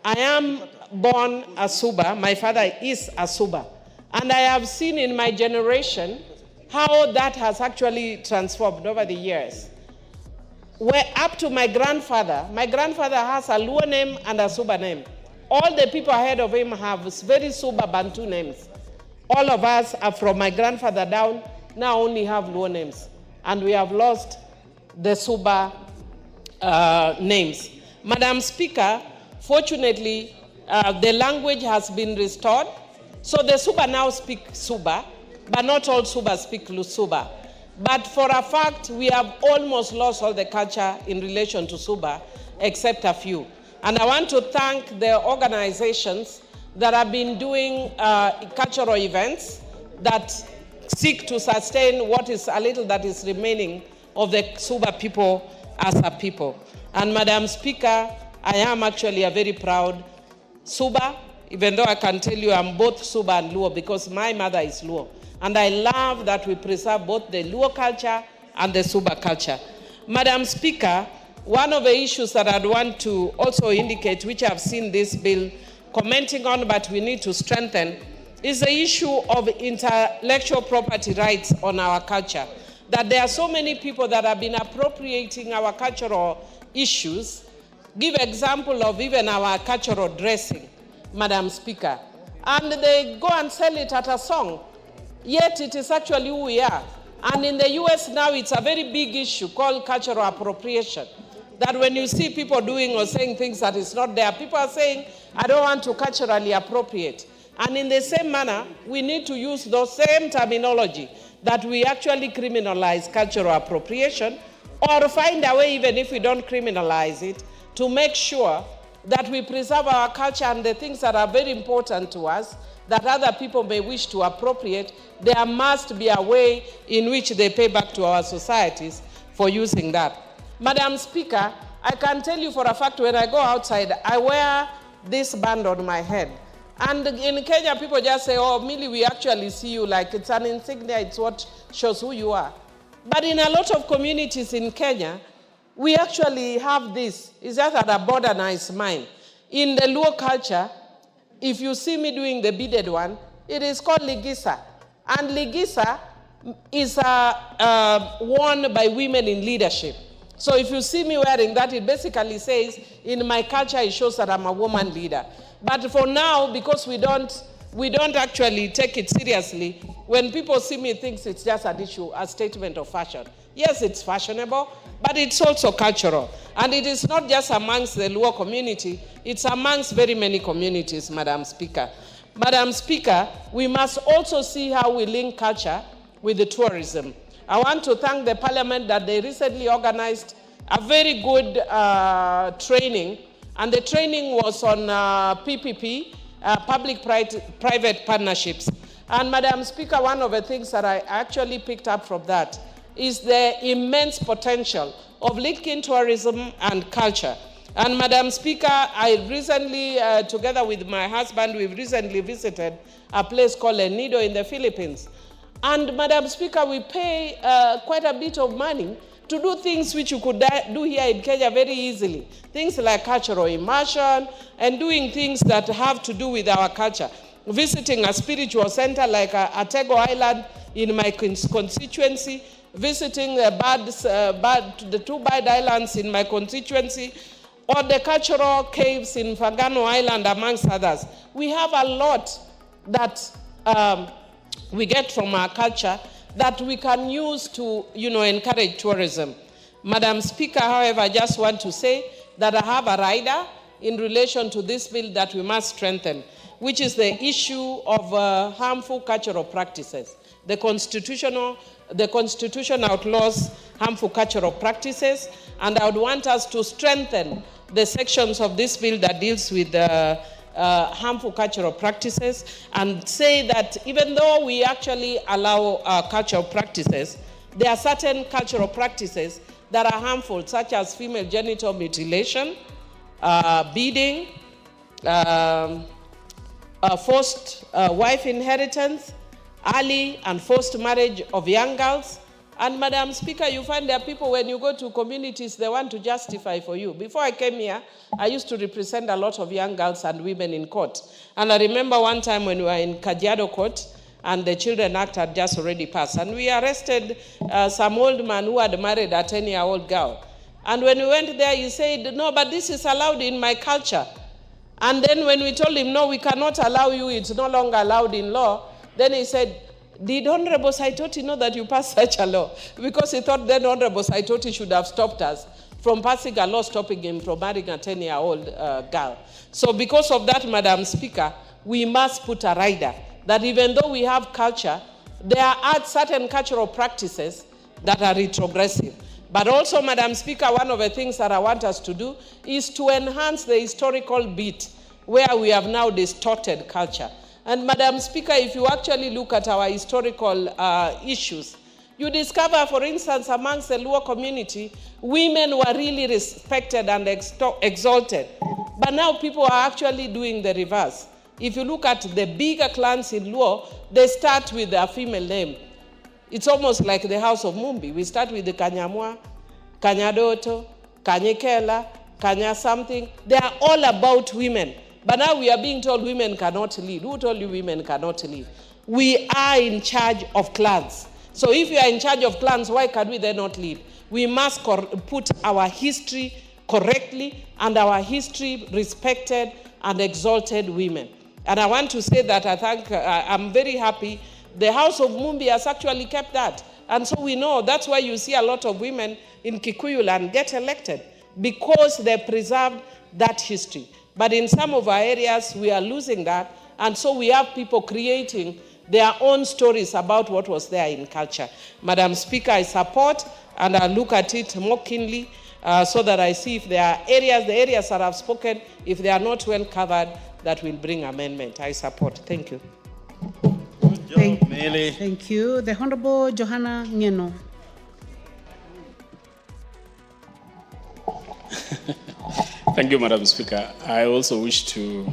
I am born a Suba. My father is a Suba. And I have seen in my generation how that has actually transformed over the years. Where up to my grandfather has a Luo name and a Suba name. All the people ahead of him have very Suba Bantu names. All of us are from my grandfather down, now only have Luo names. And we have lost the Suba names. Madam Speaker, fortunately, the language has been restored. So the Suba now speak Suba, but not all Suba speak Lusuba. But for a fact, we have almost lost all the culture in relation to Suba, except a few. And I want to thank the organizations that have been doing cultural events that seek to sustain what is a little that is remaining of the Suba people as a people. And Madam Speaker, I am actually a very proud Suba, even though I can tell you I'm both Suba and Luo because my mother is Luo. And I love that we preserve both the Luo culture and the Suba culture. Madam Speaker, one of the issues that I'd want to also indicate, which I've seen this bill commenting on, but we need to strengthen, is the issue of intellectual property rights on our culture. That there are so many people that have been appropriating our cultural issues. Give example of even our cultural dressing, Madam Speaker. And they go and sell it at a song. Yet it is actually who we are. And in the US now, it's a very big issue called cultural appropriation. That when you see people doing or saying things that is not there, people are saying, I don't want to culturally appropriate. And in the same manner, we need to use those same terminology that we actually criminalize cultural appropriation, or find a way, even if we don't criminalize it, to make sure that we preserve our culture and the things that are very important to us that other people may wish to appropriate. There must be a way in which they pay back to our societies for using that. Madam Speaker, I can tell you for a fact when I go outside, I wear this band on my head. And in Kenya, people just say, oh, Millie, we actually see you like it's an insignia, it's what shows who you are. But in a lot of communities in Kenya, we actually have this. It's just at a modernized mind. In the Luo culture, if you see me doing the beaded one, it is called ligisa. And ligisa is worn by women in leadership. So if you see me wearing that, it basically says, in my culture, it shows that I'm a woman leader. But for now, because we don't actually take it seriously, when people see me, think it's just an issue, a statement of fashion. Yes, it's fashionable, but it's also cultural. And it is not just amongst the Luo community, it's amongst very many communities, Madam Speaker. Madam Speaker, we must also see how we link culture with the tourism. I want to thank the Parliament that they recently organized a very good training, and the training was on PPP, public-private partnerships. And Madam Speaker, one of the things that I actually picked up from that is the immense potential of linking tourism and culture. And Madam Speaker, I recently, together with my husband, we've recently visited a place called El Nido in the Philippines. And Madam Speaker, we pay quite a bit of money to do things which you could do here in Kenya very easily. Things like cultural immersion and doing things that have to do with our culture. Visiting a spiritual center like Atego Island in my constituency, visiting the two bird islands in my constituency, or the cultural caves in Fagano Island, amongst others. We have a lot that we get from our culture that we can use to, encourage tourism. Madam Speaker, however, I just want to say that I have a rider in relation to this bill that we must strengthen, which is the issue of harmful cultural practices. The Constitution outlaws harmful cultural practices, and I would want us to strengthen the sections of this bill that deals with harmful cultural practices, and say that even though we actually allow cultural practices, there are certain cultural practices that are harmful, such as female genital mutilation, beading, forced wife inheritance, early and forced marriage of young girls. And Madam Speaker, you find there are people, when you go to communities, they want to justify for you. Before I came here, I used to represent a lot of young girls and women in court. And I remember one time when we were in Kajiado Court, and the Children Act had just already passed. And we arrested some old man who had married a 10-year-old girl. And when we went there, he said, no, but this is allowed in my culture. And then when we told him, no, we cannot allow you, it's no longer allowed in law, then he said, did Honorable Saitoti know that you passed such a law? Because he thought then Honorable Saitoti should have stopped us from passing a law stopping him from marrying a 10-year-old girl. So because of that, Madam Speaker, we must put a rider that even though we have culture, there are certain cultural practices that are retrogressive. But also, Madam Speaker, one of the things that I want us to do is to enhance the historical bit where we have now distorted culture. And Madam Speaker, if you actually look at our historical issues, you discover, for instance, amongst the Luo community, women were really respected and exalted. But now people are actually doing the reverse. If you look at the bigger clans in Luo, they start with a female name. It's almost like the House of Mumbi. We start with the Kanyamwa, Kanyadoto, Kanyekela, Kanya something. They are all about women. But now we are being told women cannot lead. Who told you women cannot lead? We are in charge of clans. So if you are in charge of clans, why can we then not lead? We must put our history correctly, and our history respected and exalted women. And I want to say that I'm very happy the House of Mumbi has actually kept that. And so we know that's why you see a lot of women in Kikuyu land get elected, because they preserved that history. But in some of our areas, we are losing that. And so we have people creating their own stories about what was there in culture. Madam Speaker, I support and I look at it more keenly so that I see if there are areas, the areas that I've spoken, if they are not well covered, that will bring amendment. I support. Thank you. Thank you. The Honorable Johanna Ngeno. Thank you, Madam Speaker. I also wish to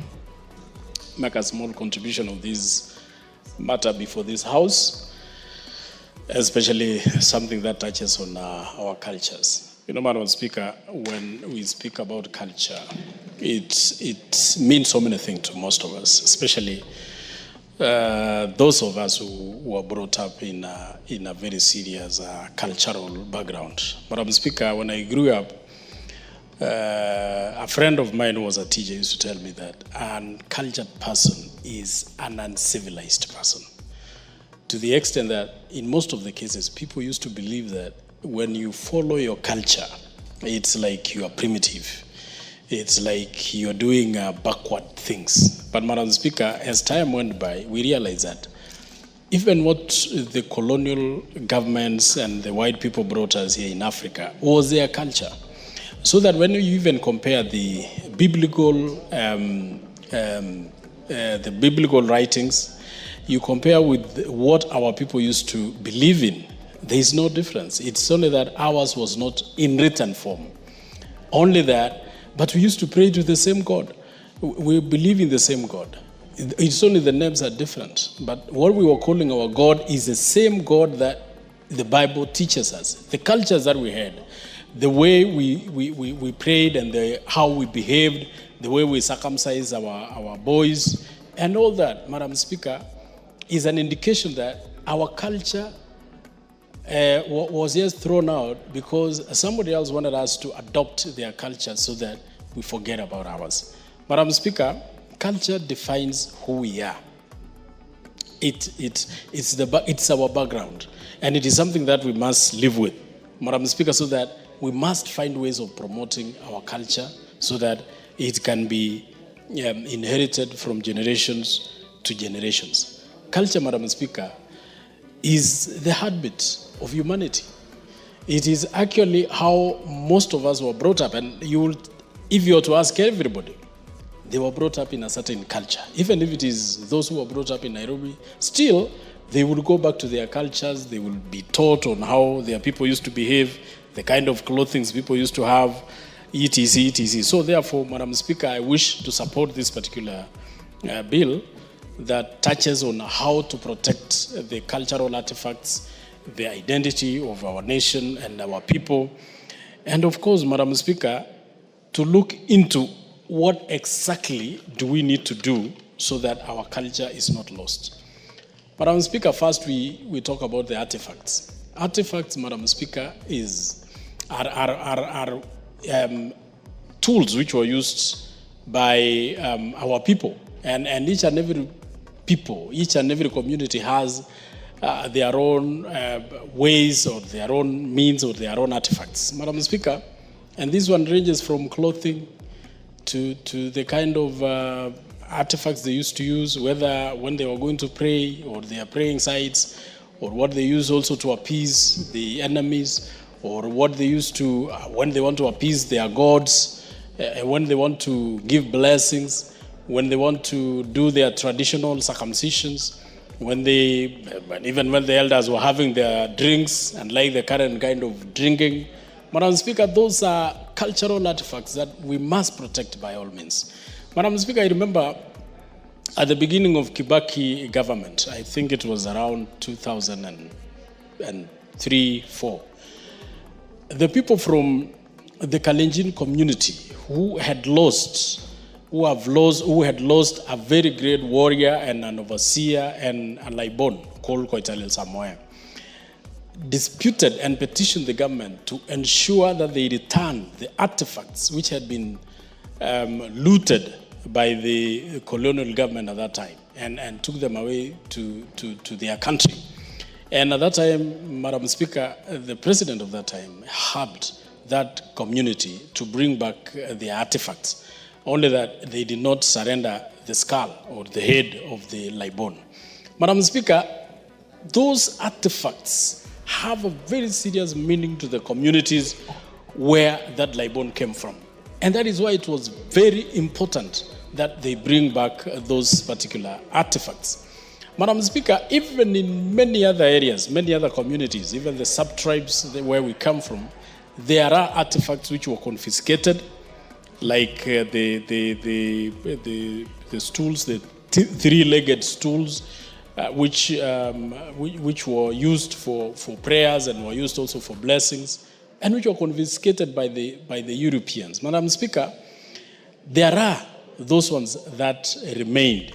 make a small contribution of this matter before this House, especially something that touches on our cultures. You know, Madam Speaker, when we speak about culture, it means so many things to most of us, especially those of us who were brought up in a very serious cultural background. Madam Speaker, when I grew up, a friend of mine who was a teacher used to tell me that an uncultured person is an uncivilized person. To the extent that in most of the cases, people used to believe that when you follow your culture, it's like you are primitive. It's like you're doing backward things. But Madam Speaker, as time went by, we realized that even what the colonial governments and the white people brought us here in Africa was their culture. So that when you even compare the biblical writings, you compare with what our people used to believe in, there is no difference. It's only that ours was not in written form. Only that, but we used to pray to the same God. We believe in the same God. It's only the names are different. But what we were calling our God is the same God that the Bible teaches us. The cultures that we had, the way we prayed and how we behaved, the way we circumcised our boys, and all that, Madam Speaker, is an indication that our culture was just thrown out because somebody else wanted us to adopt their culture so that we forget about ours. Madam Speaker, culture defines who we are. It's our background, and it is something that we must live with, Madam Speaker, so that we must find ways of promoting our culture so that it can be inherited from generations to generations. Culture, Madam Speaker, is the heartbeat of humanity. It is actually how most of us were brought up. And if you were to ask everybody, they were brought up in a certain culture. Even if it is those who were brought up in Nairobi, still they will go back to their cultures. They will be taught on how their people used to behave, the kind of clothing people used to have, etc., etc. So therefore, Madam Speaker, I wish to support this particular bill that touches on how to protect the cultural artifacts, the identity of our nation and our people. And of course, Madam Speaker, to look into what exactly do we need to do so that our culture is not lost. Madam Speaker, first we talk about the artifacts. Artifacts, Madam Speaker, are tools which were used by our people. And each and every people, each and every community has their own ways or their own means or their own artifacts. Madam Speaker, And this one ranges from clothing to the kind of artifacts they used to use, whether when they were going to pray or their praying sites, or what they use also to appease the enemies, or what they used to, when they want to appease their gods, when they want to give blessings, when they want to do their traditional circumcisions, even when the elders were having their drinks and like the current kind of drinking. Madam Speaker, those are cultural artifacts that we must protect by all means. Madam Speaker, I remember at the beginning of Kibaki government, I think it was around 2003-04, the people from the Kalenjin community who had lost a very great warrior and an overseer and a Laibon called Koitalel Samoa, disputed and petitioned the government to ensure that they return the artifacts which had been looted by the colonial government at that time and took them away to their country. And at that time, Madam Speaker, the president of that time helped that community to bring back the artifacts, only that they did not surrender the skull or the head of the Laibon. Madam Speaker, those artifacts have a very serious meaning to the communities where that Laibon came from. And that is why it was very important that they bring back those particular artifacts. Madam Speaker, even in many other areas, many other communities, even the sub-tribes where we come from, there are artifacts which were confiscated, like the stools, the three-legged stools, which were used for prayers and were used also for blessings, and which were confiscated by the Europeans. Madam Speaker, there are those ones that remained.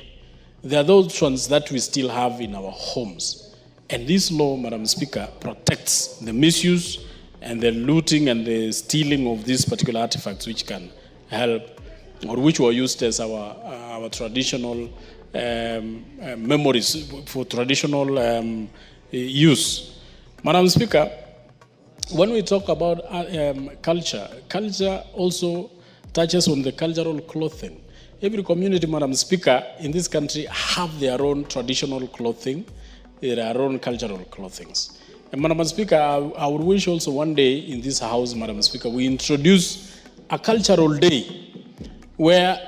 There are those ones that we still have in our homes. And this law, Madam Speaker, protects the misuse and the looting and the stealing of these particular artifacts which can help, or which were used as our traditional memories for traditional use. Madam Speaker, when we talk about culture also touches on the cultural clothing. Every community, Madam Speaker, in this country have their own traditional clothing, their own cultural clothings. And Madam Speaker, I would wish also one day in this house, Madam Speaker, we introduce a cultural day where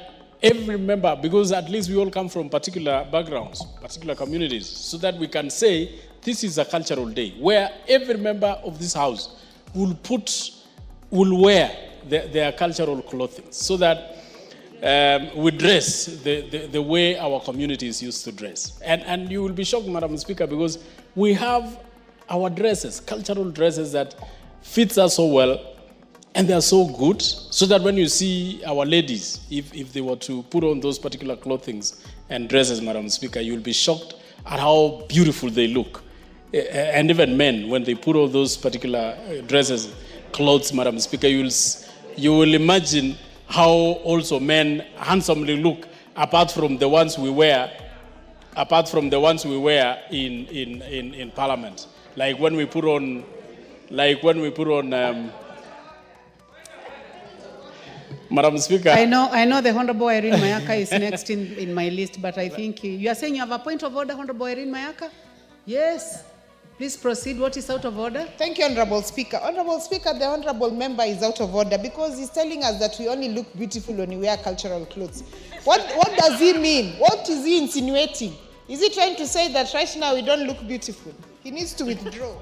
every member, because at least we all come from particular backgrounds, particular communities, so that we can say this is a cultural day where every member of this house will wear their cultural clothing, so that we dress the way our communities used to dress. And you will be shocked, Madam Speaker, because we have our dresses, cultural dresses that fits us so well, and they are so good, so that when you see our ladies, if they were to put on those particular clothings and dresses, Madam Speaker, you will be shocked at how beautiful they look. And even men, when they put on those particular dresses, clothes, Madam Speaker, you will imagine how also men handsomely look, apart from the ones we wear in Parliament. Like when we put on Madam Speaker. I know the Honorable Irene Mayaka is next in my list, but I think you are saying you have a point of order, Honorable Irene Mayaka? Yes. Please proceed. What is out of order? Thank you, Honorable Speaker. Honorable Speaker, the Honorable Member is out of order because he's telling us that we only look beautiful when we wear cultural clothes. What does he mean? What is he insinuating? Is he trying to say that right now we don't look beautiful? He needs to withdraw.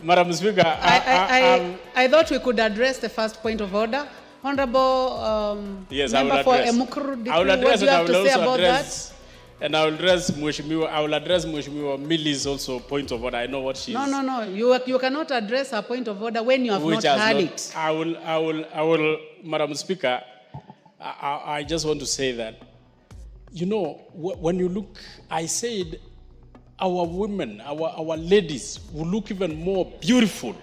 Madam Speaker, I thought we could address the first point of order. Honorable yes, Member for Emukuru, what do you have to say about that? And I will address Mheshimiwa Milli's also point of order. I know what she is. No. You cannot address a point of order when you have not heard it. I will, Madam Speaker, I just want to say that, you know, when you look, I said our women, our ladies will look even more beautiful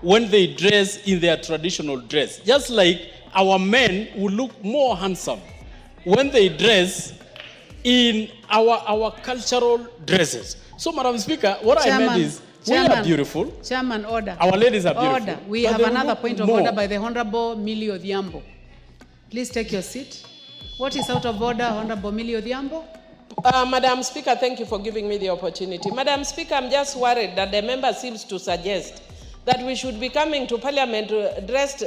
when they dress in their traditional dress. Just like our men will look more handsome when they dress in our cultural dresses. So, Madam Speaker, what Chairman, I meant is We are beautiful. Chairman, order. Our ladies are beautiful. Order. We But have they another look point of more. order by the Honorable Millie Odhiambo. Please take your seat. What is out of order, Honorable Millie Odhiambo? Madam Speaker, thank you for giving me the opportunity. Madam Speaker, I'm just worried that the member seems to suggest that we should be coming to Parliament dressed,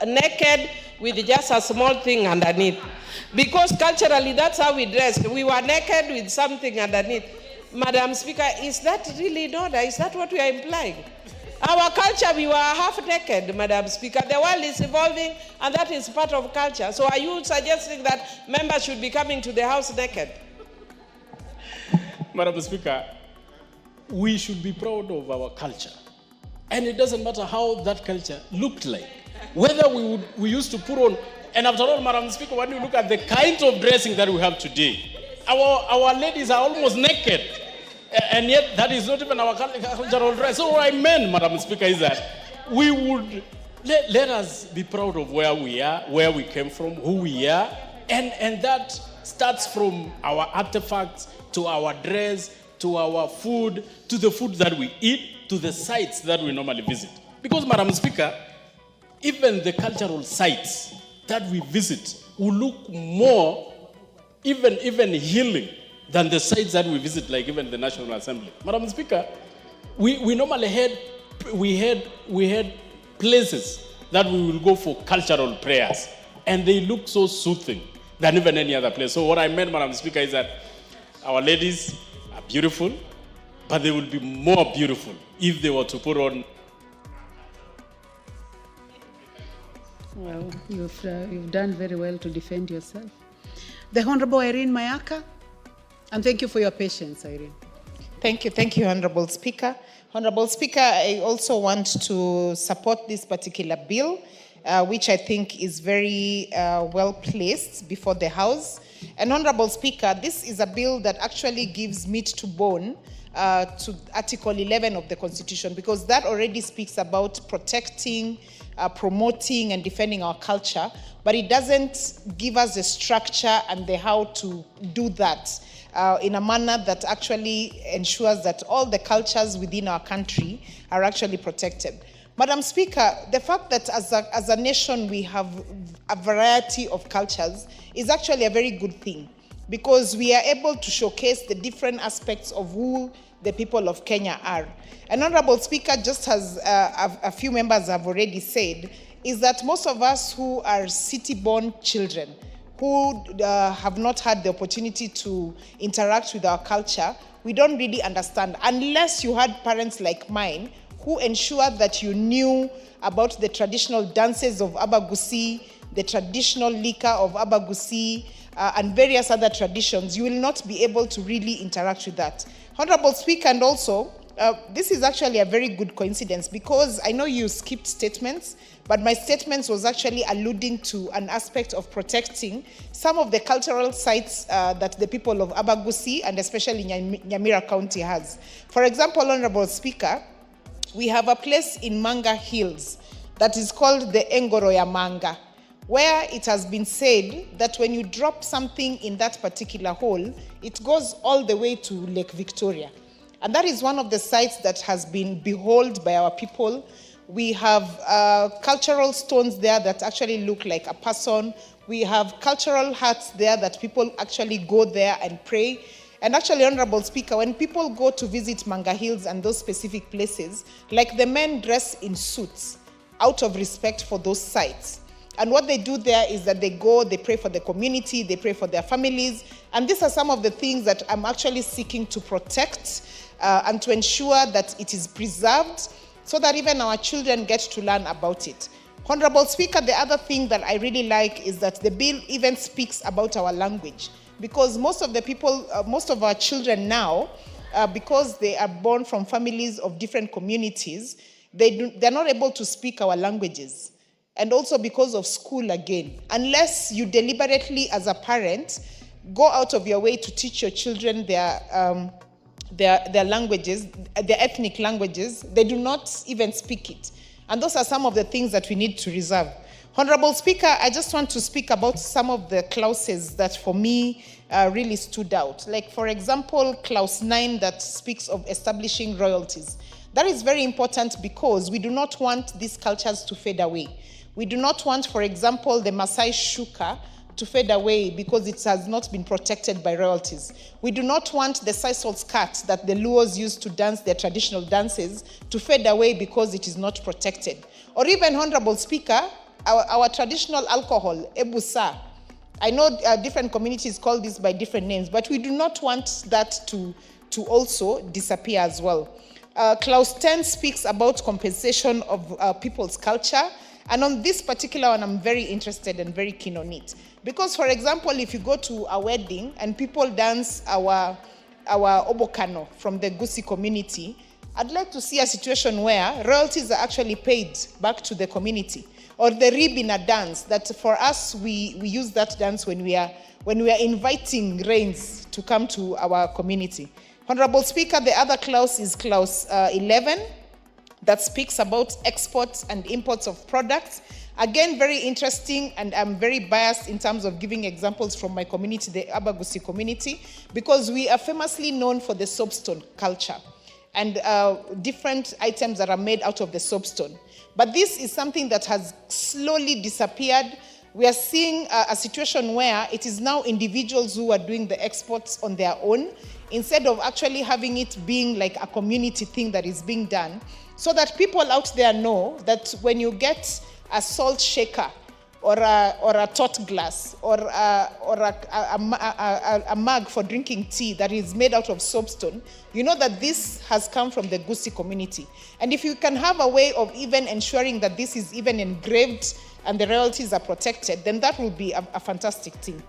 naked with just a small thing underneath. Because culturally, that's how we dressed. We were naked with something underneath. Madam Speaker, is that really in order? Is that what we are implying? Our culture, we were half naked, Madam Speaker. The world is evolving, and that is part of culture. So are you suggesting that members should be coming to the House naked? Madam Speaker, we should be proud of our culture. And it doesn't matter how that culture looked like. Whether we used to put on, and after all, Madam Speaker, when you look at the kind of dressing that we have today, our ladies are almost naked. And yet, that is not even our cultural dress. So what I meant, Madam Speaker, is that we would, let us be proud of where we are, where we came from, who we are, and that starts from our artifacts, to our dress, to our food, to the food that we eat, to the sites that we normally visit. Because, Madam Speaker, even the cultural sites that we visit will look more, even healing, than the sites that we visit, like even the National Assembly. Madam Speaker, we normally had places that we will go for cultural prayers, and they look so soothing than even any other place. So what I meant, Madam Speaker, is that our ladies are beautiful, but they will be more beautiful if they were to put on. Well, you've done very well to defend yourself. The Honorable Irene Mayaka. And thank you for your patience, Irene. Thank you, Honorable Speaker. Honorable Speaker, I also want to support this particular bill, which I think is very well placed before the House. And Honorable Speaker, this is a bill that actually gives meat to bone to Article 11 of the Constitution, because that already speaks about protecting, promoting, and defending our culture, but it doesn't give us the structure and the how to do that in a manner that actually ensures that all the cultures within our country are actually protected. Madam Speaker, the fact that as a nation we have a variety of cultures is actually a very good thing, because we are able to showcase the different aspects of who the people of Kenya are. And Honorable Speaker, just as a few members have already said, is that most of us who are city-born children, who have not had the opportunity to interact with our culture, we don't really understand, unless you had parents like mine who ensured that you knew about the traditional dances of Abagusi, the traditional liquor of Abagusi, and various other traditions. You will not be able to really interact with that. Honorable Speaker, and also, this is actually a very good coincidence, because I know you skipped statements, but my statements was actually alluding to an aspect of protecting some of the cultural sites that the people of Abagusi and especially Nyamira County has. For example, Honorable Speaker, we have a place in Manga Hills that is called the Engoroya Manga, where it has been said that when you drop something in that particular hole, it goes all the way to Lake Victoria. And that is one of the sites that has been beholden by our people. We have cultural stones there that actually look like a person. We have cultural huts there that people actually go there and pray. And actually, Honorable Speaker, when people go to visit Manga Hills and those specific places, like the men dress in suits out of respect for those sites. And what they do there is that they go, they pray for the community, they pray for their families. And these are some of the things that I'm actually seeking to protect and to ensure that it is preserved so that even our children get to learn about it. Honorable Speaker, the other thing that I really like is that the bill even speaks about our language, because most of the people, most of our children now, because they are born from families of different communities, they're not able to speak our languages. And also because of school again. Unless you deliberately, as a parent, go out of your way to teach your children their languages, their ethnic languages, they do not even speak it. And those are some of the things that we need to reserve. Honorable Speaker, I just want to speak about some of the clauses that for me really stood out. Like, for example, clause 9 that speaks of establishing royalties. That is very important because we do not want these cultures to fade away. We do not want, for example, the Maasai shuka to fade away because it has not been protected by royalties. We do not want the sisal skirt that the Luos use to dance their traditional dances to fade away because it is not protected. Or even, Honorable Speaker, our traditional alcohol, ebusa. I know different communities call this by different names, but we do not want that to also disappear as well. Clause 10 speaks about compensation of people's culture. And on this particular one, I'm very interested and very keen on it. Because, for example, if you go to a wedding and people dance our obokano from the Gusi community, I'd like to see a situation where royalties are actually paid back to the community. Or the ribina dance, that for us, we use that dance when we are inviting rains to come to our community. Honorable Speaker, the other clause is clause 11 that speaks about exports and imports of products. Again, very interesting, and I'm very biased in terms of giving examples from my community, the Abagusi community, because we are famously known for the soapstone culture and different items that are made out of the soapstone. But this is something that has slowly disappeared. We are seeing a situation where it is now individuals who are doing the exports on their own, instead of actually having it being like a community thing that is being done, so that people out there know that when you get a salt shaker or a tot glass or a mug for drinking tea that is made out of soapstone, you know that this has come from the Gusi community. And if you can have a way of even ensuring that this is even engraved and the royalties are protected, then that will be a fantastic thing.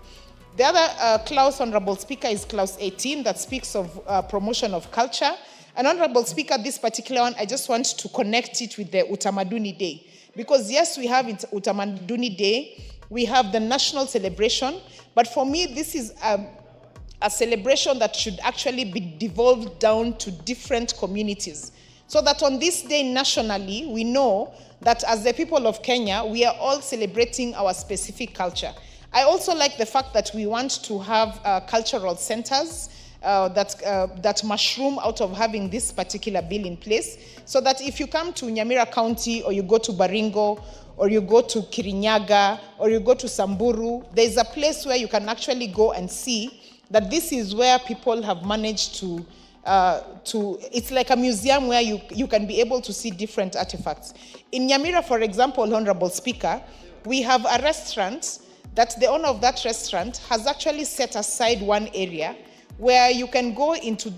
The other clause, Honorable Speaker, is clause 18 that speaks of promotion of culture. And Honorable Speaker, this particular one, I just want to connect it with the Utamaduni Day. Because yes, we have Utamaduni Day, we have the national celebration, but for me, this is a celebration that should actually be devolved down to different communities. So that on this day nationally, we know that as the people of Kenya, we are all celebrating our specific culture. I also like the fact that we want to have cultural centers that mushroom out of having this particular bill in place, so that if you come to Nyamira County or you go to Baringo or you go to Kirinyaga or you go to Samburu, there's a place where you can actually go and see that this is where people have managed to it's like a museum where you can be able to see different artifacts. In Nyamira, for example, Honorable Speaker, we have a restaurant that the owner of that restaurant has actually set aside one area where you can go into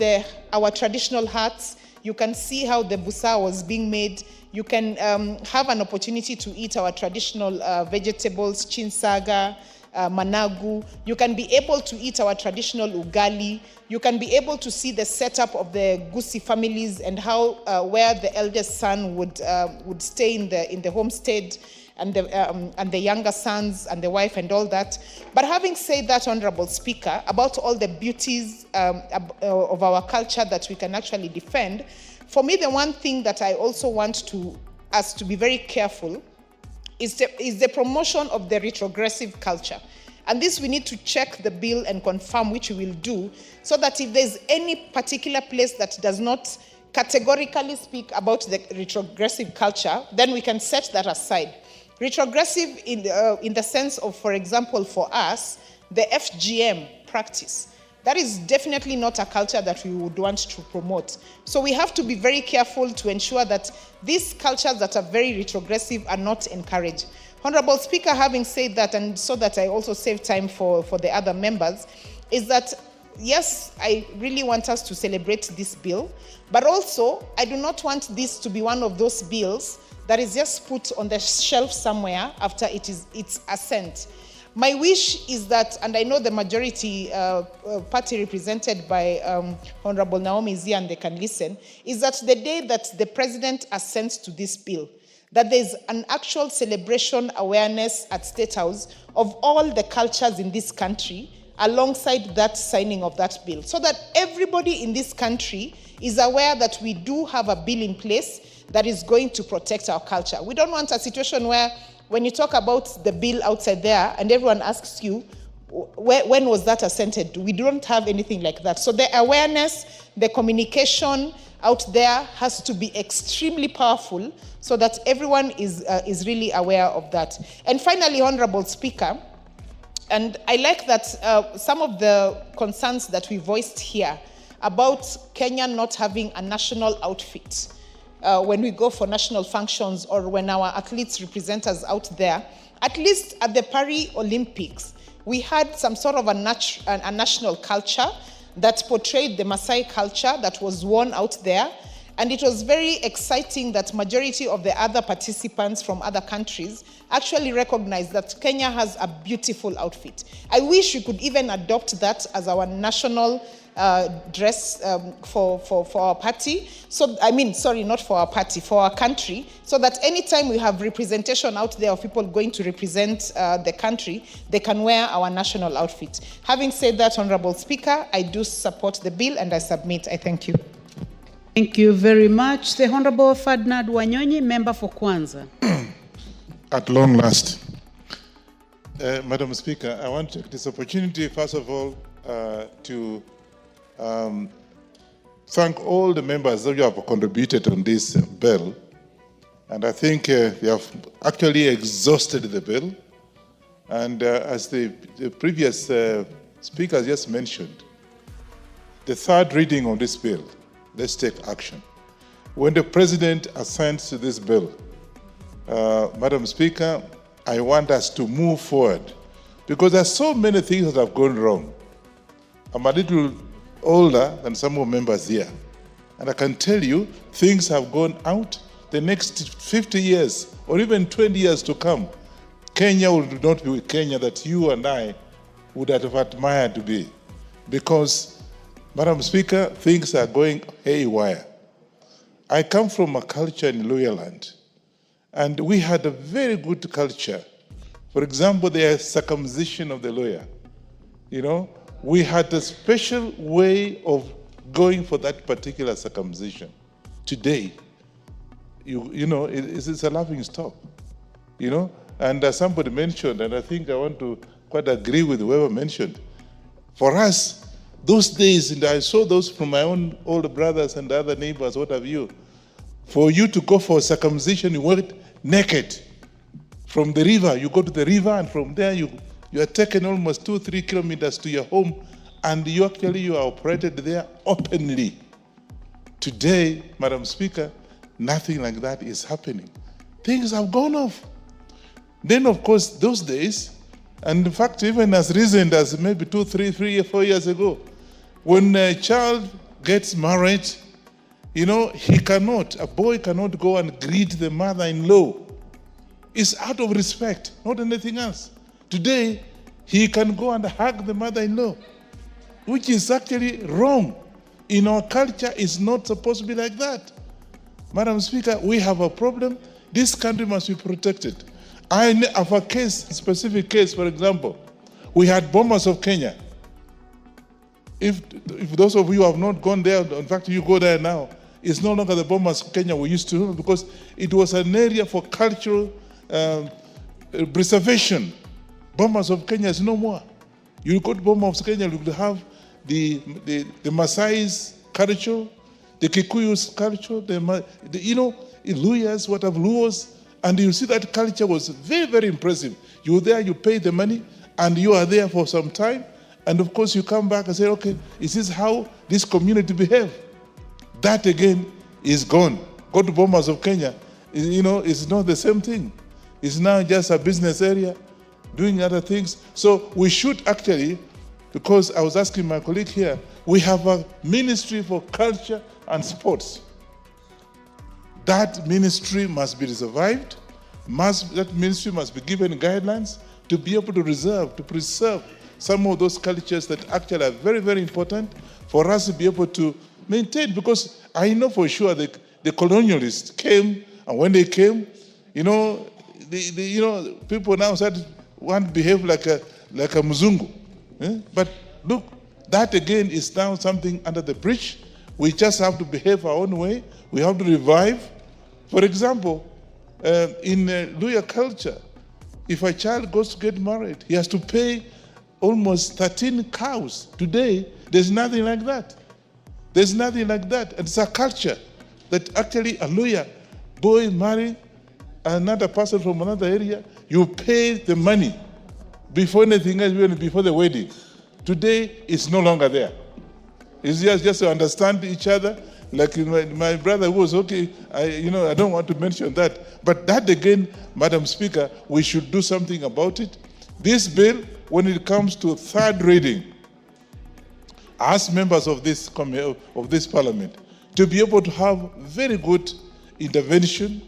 our traditional huts, you can see how the busa was being made, you can have an opportunity to eat our traditional vegetables, chinsaga, managu, you can be able to eat our traditional ugali, you can be able to see the setup of the Gusi families and how where the eldest son would stay in the homestead, and the younger sons and the wife and all that. But having said that, Honorable Speaker, about all the beauties of our culture that we can actually defend, for me, the one thing that I also want us to be very careful is the promotion of the retrogressive culture. And this we need to check the bill and confirm, which we will do, so that if there's any particular place that does not categorically speak about the retrogressive culture, then we can set that aside. Retrogressive in the sense of, for example, for us, the FGM practice. That is definitely not a culture that we would want to promote. So we have to be very careful to ensure that these cultures that are very retrogressive are not encouraged. Honorable Speaker, having said that, and so that I also save time for the other members, is that yes, I really want us to celebrate this bill, but also I do not want this to be one of those bills that is just put on the shelf somewhere after its assent. My wish is that, and I know the majority party represented by Honorable Naomi Zia, and they can listen, is that the day that the President assents to this bill, that there's an actual celebration awareness at State House of all the cultures in this country alongside that signing of that bill, so that everybody in this country is aware that we do have a bill in place that is going to protect our culture. We don't want a situation where when you talk about the bill outside there and everyone asks you, when was that assented? We don't have anything like that. So the awareness, the communication out there has to be extremely powerful so that everyone is really aware of that. And finally, Honorable Speaker, and I like that some of the concerns that we voiced here about Kenya not having a national outfit when we go for national functions or when our athletes represent us out there. At least at the Paris Olympics, we had some sort of a national culture that portrayed the Maasai culture that was worn out there. And it was very exciting that majority of the other participants from other countries actually recognized that Kenya has a beautiful outfit. I wish we could even adopt that as our national dress for our party. So, I mean, sorry, not for our party, for our country, so that anytime we have representation out there of people going to represent the country, they can wear our national outfit. Having said that, Honorable Speaker, I do support the bill and I submit. I thank you. Thank you very much. The Honorable Ferdinand Wanyonyi, member for KWANZA. At long last. Madam Speaker, I want to take this opportunity, first of all, to thank all the members that you have contributed on this bill. And I think we have actually exhausted the bill. And as the previous speakers just mentioned, the third reading on this bill, let's take action. When the President assents to this bill, Madam Speaker, I want us to move forward because there are so many things that have gone wrong. I'm a little older than some of the members here, and I can tell you things have gone out. The next 50 years or even 20 years to come, Kenya will not be Kenya that you and I would have admired to be, because Madam Speaker, things are going haywire. I come from a culture in Luhyaland, and we had a very good culture. For example, the circumcision of the Luhya. You know, we had a special way of going for that particular circumcision. Today, you know, it's a laughing stock. You know, and somebody mentioned, and I think I want to quite agree with whoever mentioned, for us, those days, and I saw those from my own older brothers and other neighbors, what have you, for you to go for circumcision, you went naked. From the river, you go to the river, and from there you are taken almost 2-3 kilometers to your home, and you are operated there openly. Today, Madam Speaker, nothing like that is happening. Things have gone off. Then, of course, those days, and in fact, even as recent as maybe 2, 3, 4 years ago, when a child gets married, you know, a boy cannot go and greet the mother-in-law. It's out of respect, not anything else. Today, he can go and hug the mother-in-law, which is actually wrong. In our culture, it's not supposed to be like that. Madam Speaker, we have a problem. This country must be protected. I have a specific case, for example. We had bombers of Kenya. If those of you have not gone there, in fact, you go there now, it's no longer the bombers of Kenya we used to know, because it was an area for cultural preservation. Bombers of Kenya is no more. You go to bombers of Kenya, you will have the Maasai's culture, the Kikuyu's culture, you know, Luyas, what have Luos, and you see that culture was very, very impressive. You're there, you pay the money, and you are there for some time, and of course you come back and say, okay, is this how this community behave? That again is gone. Go to bombers of Kenya, you know, it's not the same thing. It's now just a business area, doing other things. So we should actually, because I was asking my colleague here, we have a ministry for culture and sports. That ministry must be revived. That ministry must be given guidelines to be able to preserve some of those cultures that actually are very, very important for us to be able to maintain. Because I know for sure the colonialists came, and when they came, you know, people now want to behave like a Mzungu. But look, that again is now something under the bridge. We just have to behave our own way. We have to revive. For example, in Luhya culture, if a child goes to get married, he has to pay almost 13 cows. Today, there's nothing like that. There's nothing like that. And it's a culture that actually a lawyer, boy marry another person from another area, you pay the money before anything else, even before the wedding. Today, it's no longer there. It's just to understand each other. Like my brother was okay, I don't want to mention that. But that again, Madam Speaker, we should do something about it. This bill, when it comes to third reading, as members of this parliament, to be able to have very good intervention,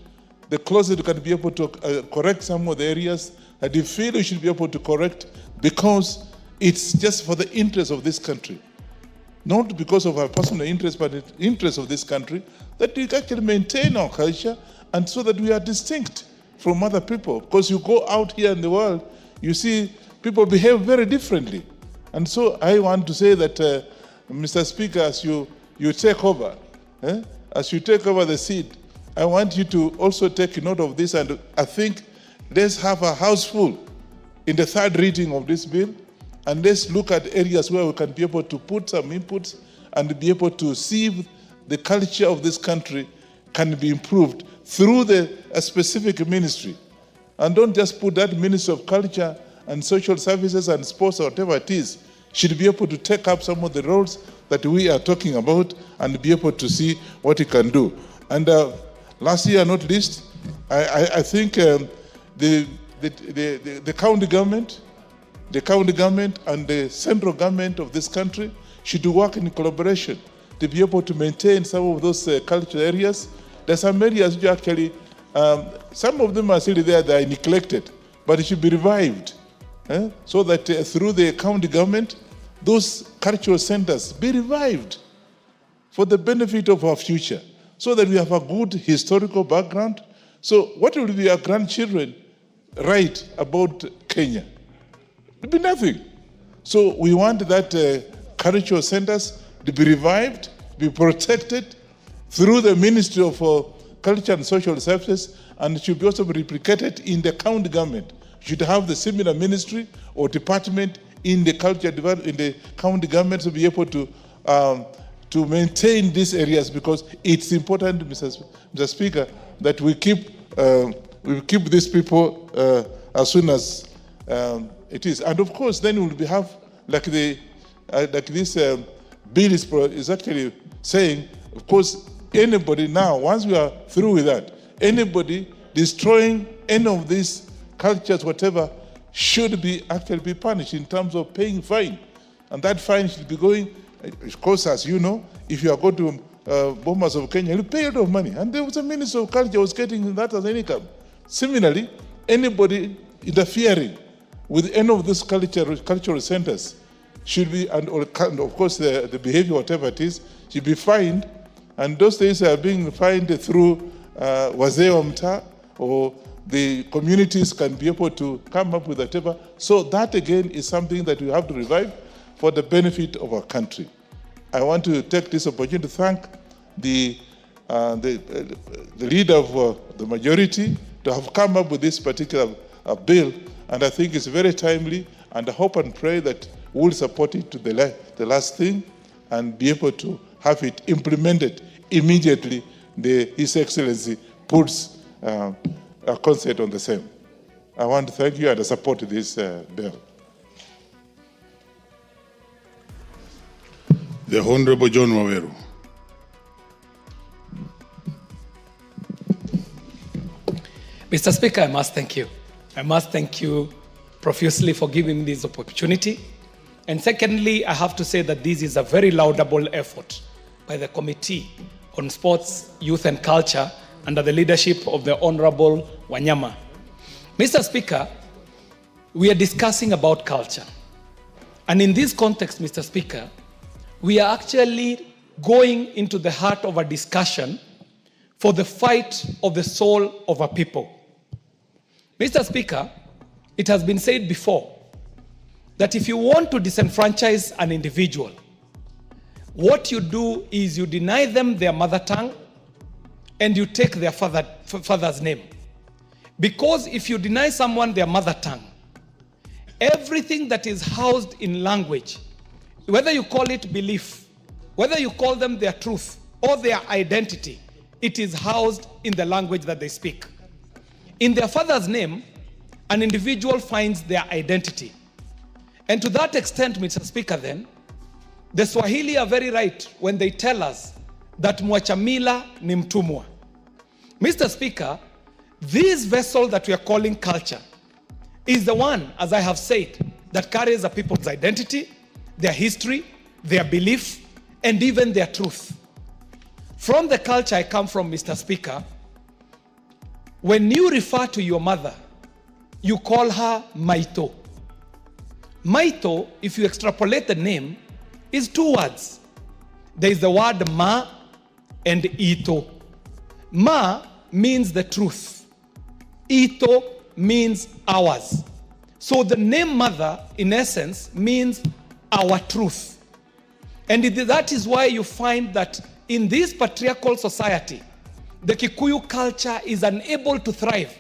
the closet can be able to correct some of the areas that you feel you should be able to correct, because it's just for the interest of this country. Not because of our personal interest, but the interest of this country, that we actually maintain our culture and so that we are distinct from other people. Because you go out here in the world, you see people behave very differently. And so I want to say that, Mr. Speaker, as you take over, as you take over the seat, I want you to also take note of this. And I think let's have a house full in the third reading of this bill. And let's look at areas where we can be able to put some inputs and be able to see if the culture of this country can be improved through a specific ministry. And don't just put that Ministry of Culture and Social Services and Sports or whatever it is, should be able to take up some of the roles that we are talking about and be able to see what it can do. And lastly, and not least, I think the county government, and the central government of this country should work in collaboration to be able to maintain some of those cultural areas. There's some areas which actually, some of them are still there, they are neglected, but it should be revived. So that through the county government, those cultural centers be revived for the benefit of our future, so that we have a good historical background. So what will be our grandchildren write about Kenya? It'll be nothing. So we want that cultural centers to be revived, be protected through the Ministry of Culture and Social Services, and it should be also be replicated in the county government. Should have the similar ministry or department in the culture in the county government to be able to maintain these areas, because it's important, Mr. Speaker, that we keep these people as soon as it is. And of course, then we'll have like this bill is actually saying, of course, anybody now, once we are through with that, anybody destroying any of these cultures, whatever, should be actually be punished in terms of paying fine. And that fine should be going, of course, as you know, if you are going to Bomas of Kenya, you pay a lot of money. And there was a Minister of Culture who was getting that as an income. Similarly, anybody interfering with any of these cultural centers should be, and of course the behavior, whatever it is, should be fined. And those things are being fined through wazee wa mtaa, or the communities can be able to come up with whatever. So that again is something that we have to revive for the benefit of our country. I want to take this opportunity to thank the leader of the majority to have come up with this particular bill, and I think it's very timely, and I hope and pray that we'll support it to the last thing and be able to have it implemented immediately. His Excellency puts a concert on the same. I want to thank you and I support this bill. The Honorable John Waweru. Mr. Speaker, I must thank you. I must thank you profusely for giving me this opportunity. And secondly, I have to say that this is a very laudable effort by the Committee on Sports, Youth and Culture under the leadership of the Honorable Wanyama. Mr. Speaker, we are discussing about culture. And in this context, Mr. Speaker, we are actually going into the heart of a discussion for the fight of the soul of a people. Mr. Speaker, it has been said before that if you want to disenfranchise an individual, what you do is you deny them their mother tongue and you take their father's name. Because if you deny someone their mother tongue, everything that is housed in language, whether you call it belief, whether you call them their truth or their identity, it is housed in the language that they speak. In their father's name, an individual finds their identity. And to that extent, Mr. Speaker, then, the Swahili are very right when they tell us that mwachamila ni mtumwa. Mr. Speaker, this vessel that we are calling culture is the one, as I have said, that carries a people's identity, their history, their belief, and even their truth. From the culture I come from, Mr. Speaker, when you refer to your mother, you call her Maito. Maito, if you extrapolate the name, is two words. There is the word ma and ito. Ma means the truth. Ito means ours. So the name mother, in essence, means our truth. And that is why you find that in this patriarchal society, the Kikuyu culture is unable to thrive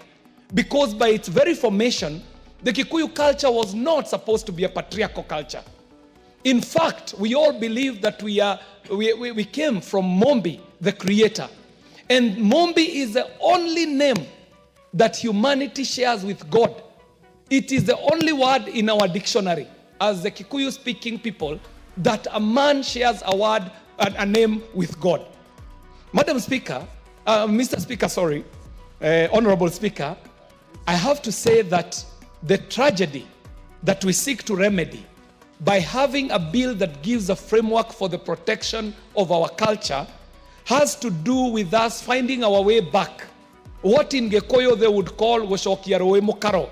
because by its very formation, the Kikuyu culture was not supposed to be a patriarchal culture. In fact, we all believe that we came from Mombi, the creator. And Mombi is the only name that humanity shares with God. It is the only word in our dictionary, as the Kikuyu speaking people, that a man shares a word, a name with God. Madam Speaker, Mr. Speaker, sorry, Honorable Speaker, I have to say that the tragedy that we seek to remedy by having a bill that gives a framework for the protection of our culture has to do with us finding our way back. What in Gikoyo they would call Woshokiaroe Mokaro,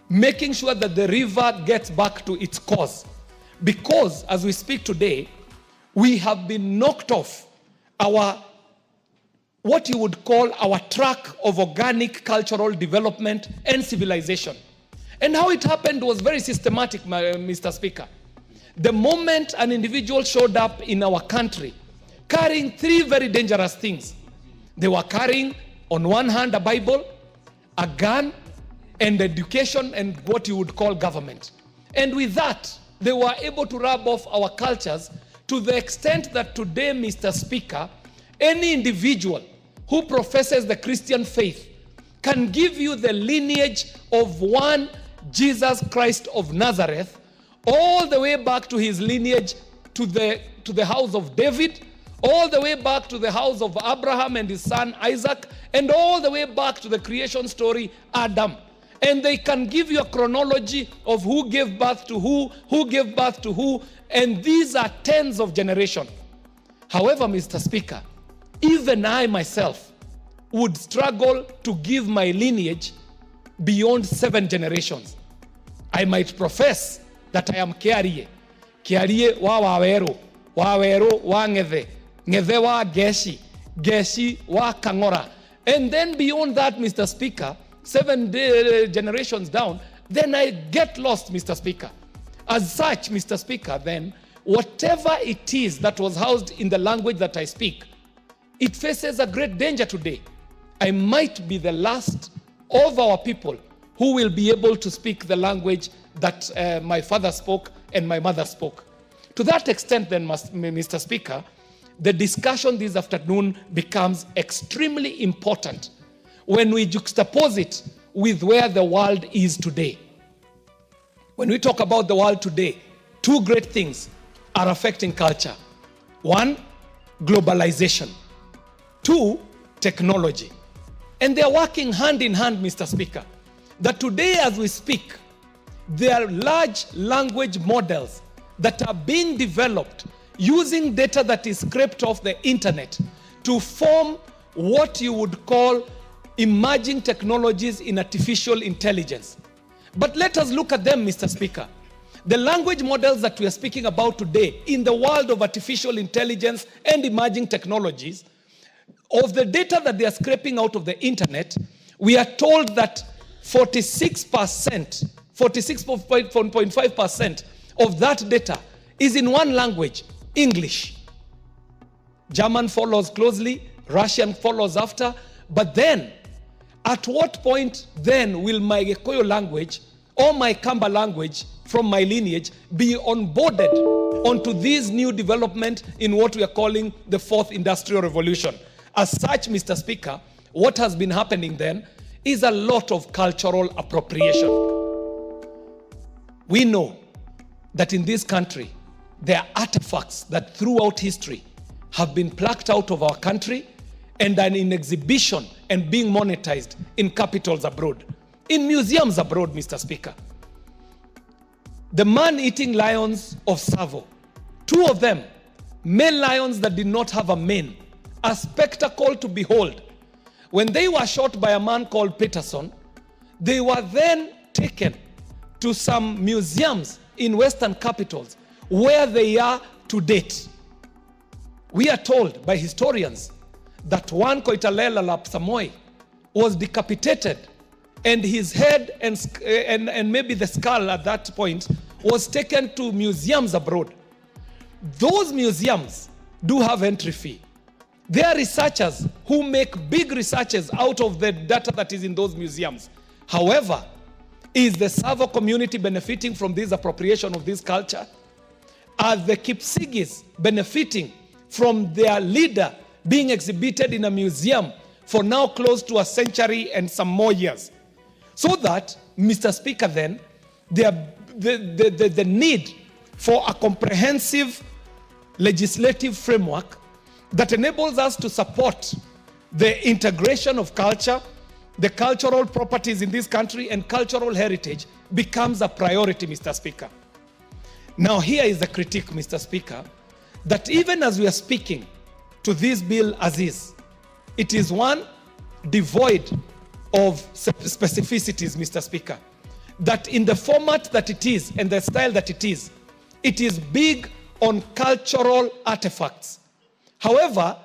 making sure that the river gets back to its course. Because as we speak today, we have been knocked off our, what you would call our track of organic cultural development and civilization. And how it happened was very systematic, Mr. Speaker. The moment an individual showed up in our country carrying three very dangerous things, they were carrying on one hand a Bible, a gun, and education and what you would call government. And with that, they were able to rub off our cultures to the extent that today, Mr. Speaker, any individual who professes the Christian faith can give you the lineage of one Jesus Christ of Nazareth, all the way back to his lineage to the house of David, all the way back to the house of Abraham and his son Isaac, and all the way back to the creation story, Adam. And they can give you a chronology of who gave birth to who gave birth to who, and these are tens of generations. However, Mr. Speaker, even I myself would struggle to give my lineage beyond 7 generations. I might profess that I am Kiarie. Kiarie wa Wawero, Wawero wa Ng'ethe, Ng'ethe wa Geshi, Geshi wa Kang'ora. And then beyond that, Mr. Speaker, 7 generations down, then I get lost, Mr. Speaker. As such, Mr. Speaker, then, whatever it is that was housed in the language that I speak, it faces a great danger today. I might be the last of our people who will be able to speak the language that my father spoke and my mother spoke. To that extent, then, Mr. Speaker, the discussion this afternoon becomes extremely important when we juxtapose it with where the world is today. When we talk about the world today, 2 great things are affecting culture. 1, globalization. 2, technology. And they are working hand in hand, Mr. Speaker. That today as we speak, there are large language models that are being developed using data that is scraped off the internet to form what you would call emerging technologies in artificial intelligence. But let us look at them, Mr. Speaker. The language models that we are speaking about today in the world of artificial intelligence and emerging technologies, of the data that they are scraping out of the internet, we are told that 46.5% of that data is in one language, English. German follows closely, Russian follows after, but then At what point then will my Gikuyu language or my Kamba language from my lineage be onboarded onto this new development in what we are calling the fourth industrial revolution? As such, Mr. Speaker, what has been happening then is a lot of cultural appropriation. We know that in this country, there are artifacts that throughout history have been plucked out of our country and are in exhibition and being monetized in capitals abroad, in museums abroad, Mr. Speaker. The man-eating lions of Tsavo, 2 of them, male lions that did not have a mane, a spectacle to behold. When they were shot by a man called Peterson, they were then taken to some museums in Western capitals where they are to date. We are told by historians that one Koitalel Arap Samoei was decapitated, and his head and maybe the skull at that point was taken to museums abroad. Those museums do have entry fee. There are researchers who make big researches out of the data that is in those museums. However, is the Tsavo community benefiting from this appropriation of this culture? Are the Kipsigis benefiting from their leader being exhibited in a museum for now close to a century and some more years? So that, Mr. Speaker, then, the need for a comprehensive legislative framework that enables us to support the integration of culture, the cultural properties in this country, and cultural heritage becomes a priority, Mr. Speaker. Now, here is the critique, Mr. Speaker, that even as we are speaking to this bill as is, it is one devoid of specificities, Mr. Speaker. That in the format that it is and the style that it is big on cultural artifacts. However,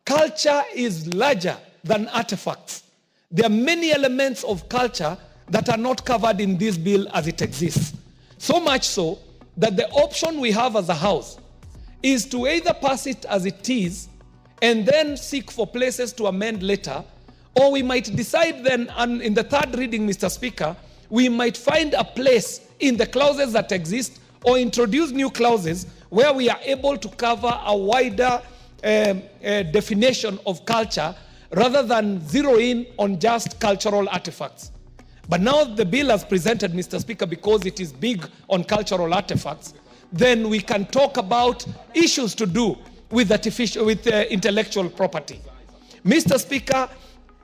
culture is larger than artifacts. There are many elements of culture that are not covered in this bill as it exists. So much so that the option we have as a House is to either pass it as it is and then seek for places to amend later, or we might decide then, and in the third reading, Mr. Speaker, we might find a place in the clauses that exist or introduce new clauses where we are able to cover a wider definition of culture rather than zero in on just cultural artifacts. But now the bill has presented, Mr. Speaker, because it is big on cultural artifacts, then we can talk about issues to do with intellectual property. Mr. Speaker,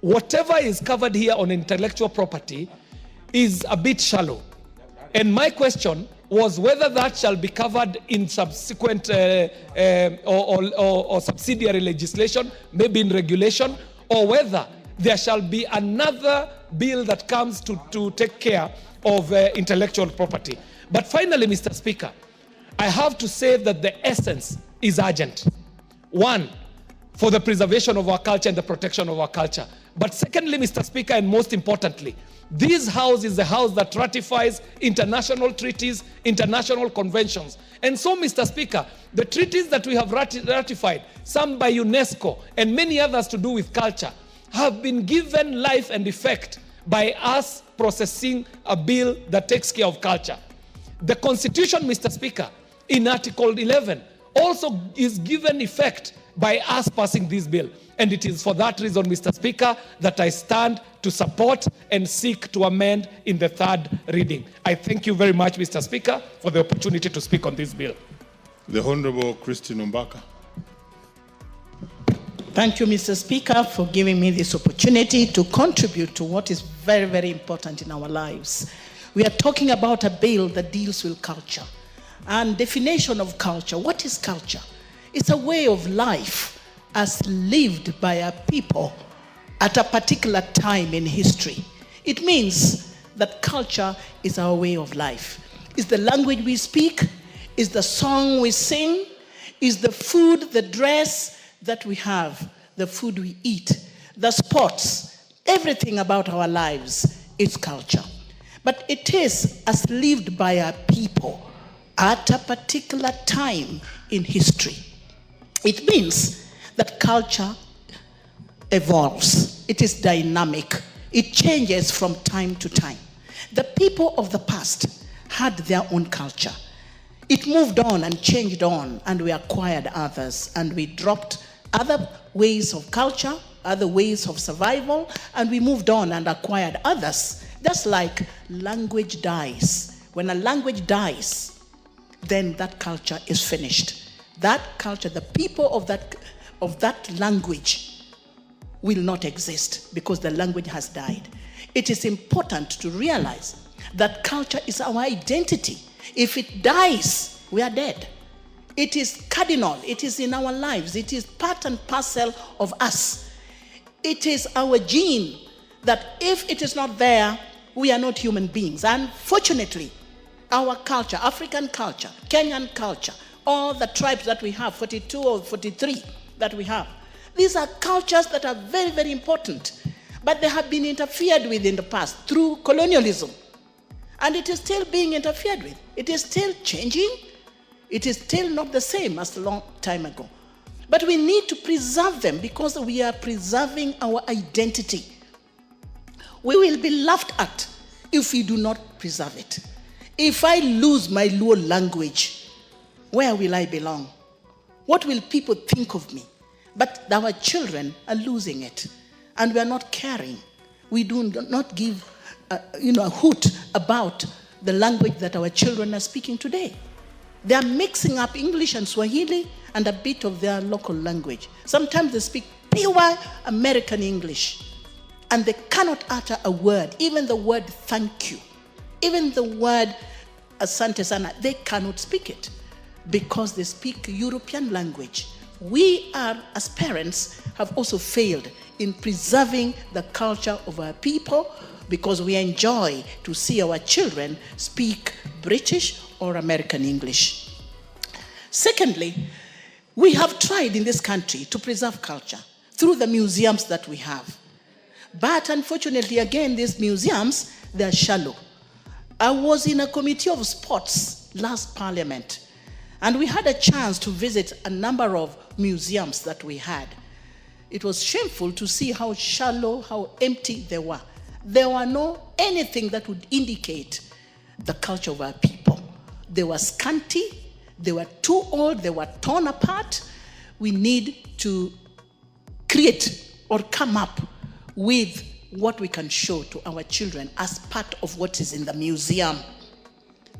whatever is covered here on intellectual property is a bit shallow. And my question was whether that shall be covered in subsequent or subsidiary legislation, maybe in regulation, or whether there shall be another bill that comes to take care of intellectual property. But finally, Mr. Speaker, I have to say that the essence is urgent. One, for the preservation of our culture and the protection of our culture. But secondly, Mr. Speaker, and most importantly, this House is the House that ratifies international treaties, international conventions. And so, Mr. Speaker, the treaties that we have ratified, some by UNESCO and many others to do with culture, have been given life and effect by us processing a bill that takes care of culture. The Constitution, Mr. Speaker, in Article 11, also is given effect by us passing this bill. And it is for that reason, Mr. Speaker, that I stand to support and seek to amend in the third reading. I thank you very much, Mr. Speaker, for the opportunity to speak on this bill. The Honorable Christine Umbaka. Thank you, Mr. Speaker, for giving me this opportunity to contribute to what is very, very important in our lives. We are talking about a bill that deals with culture and definition of culture. What is culture? It's a way of life as lived by a people at a particular time in history. It means that culture is our way of life. It's the language we speak, it's the song we sing, it's the food, the dress that we have, the food we eat, the sports, everything about our lives is culture. But it is as lived by a people at a particular time in history. It means that culture evolves. It is dynamic. It changes from time to time. The people of the past had their own culture. It moved on and changed on, and we acquired others, and we dropped other ways of culture, other ways of survival, and we moved on and acquired others. Just like language dies. When a language dies, then that culture is finished. That culture, the people of that language will not exist because the language has died. It is important to realize that culture is our identity. If it dies, we are dead. It is cardinal. It is in our lives. It is part and parcel of us. It is our gene that if it is not there, we are not human beings. Unfortunately, our culture, African culture, Kenyan culture, all the tribes that we have, 42 or 43 that we have, these are cultures that are very, very important. But they have been interfered with in the past through colonialism. And it is still being interfered with. It is still changing. It is still not the same as a long time ago. But we need to preserve them because we are preserving our identity. We will be laughed at if we do not preserve it. If I lose my Luo language, where will I belong? What will people think of me? But our children are losing it, and we are not caring. We do not give a hoot about the language that our children are speaking today. They are mixing up English and Swahili and a bit of their local language. Sometimes they speak pure American English, and they cannot utter a word, even the word thank you, even the word asante sana, they cannot speak it because they speak European language. We are, as parents, have also failed in preserving the culture of our people because we enjoy to see our children speak British or American English. Secondly, we have tried in this country to preserve culture through the museums that we have. But unfortunately, again, these museums, they're shallow. I was in a committee of sports last parliament, and we had a chance to visit a number of museums that we had. It was shameful to see how shallow, how empty they were. There were no anything that would indicate the culture of our people. They were scanty, they were too old, they were torn apart. We need to create or come up with what we can show to our children as part of what is in the museum.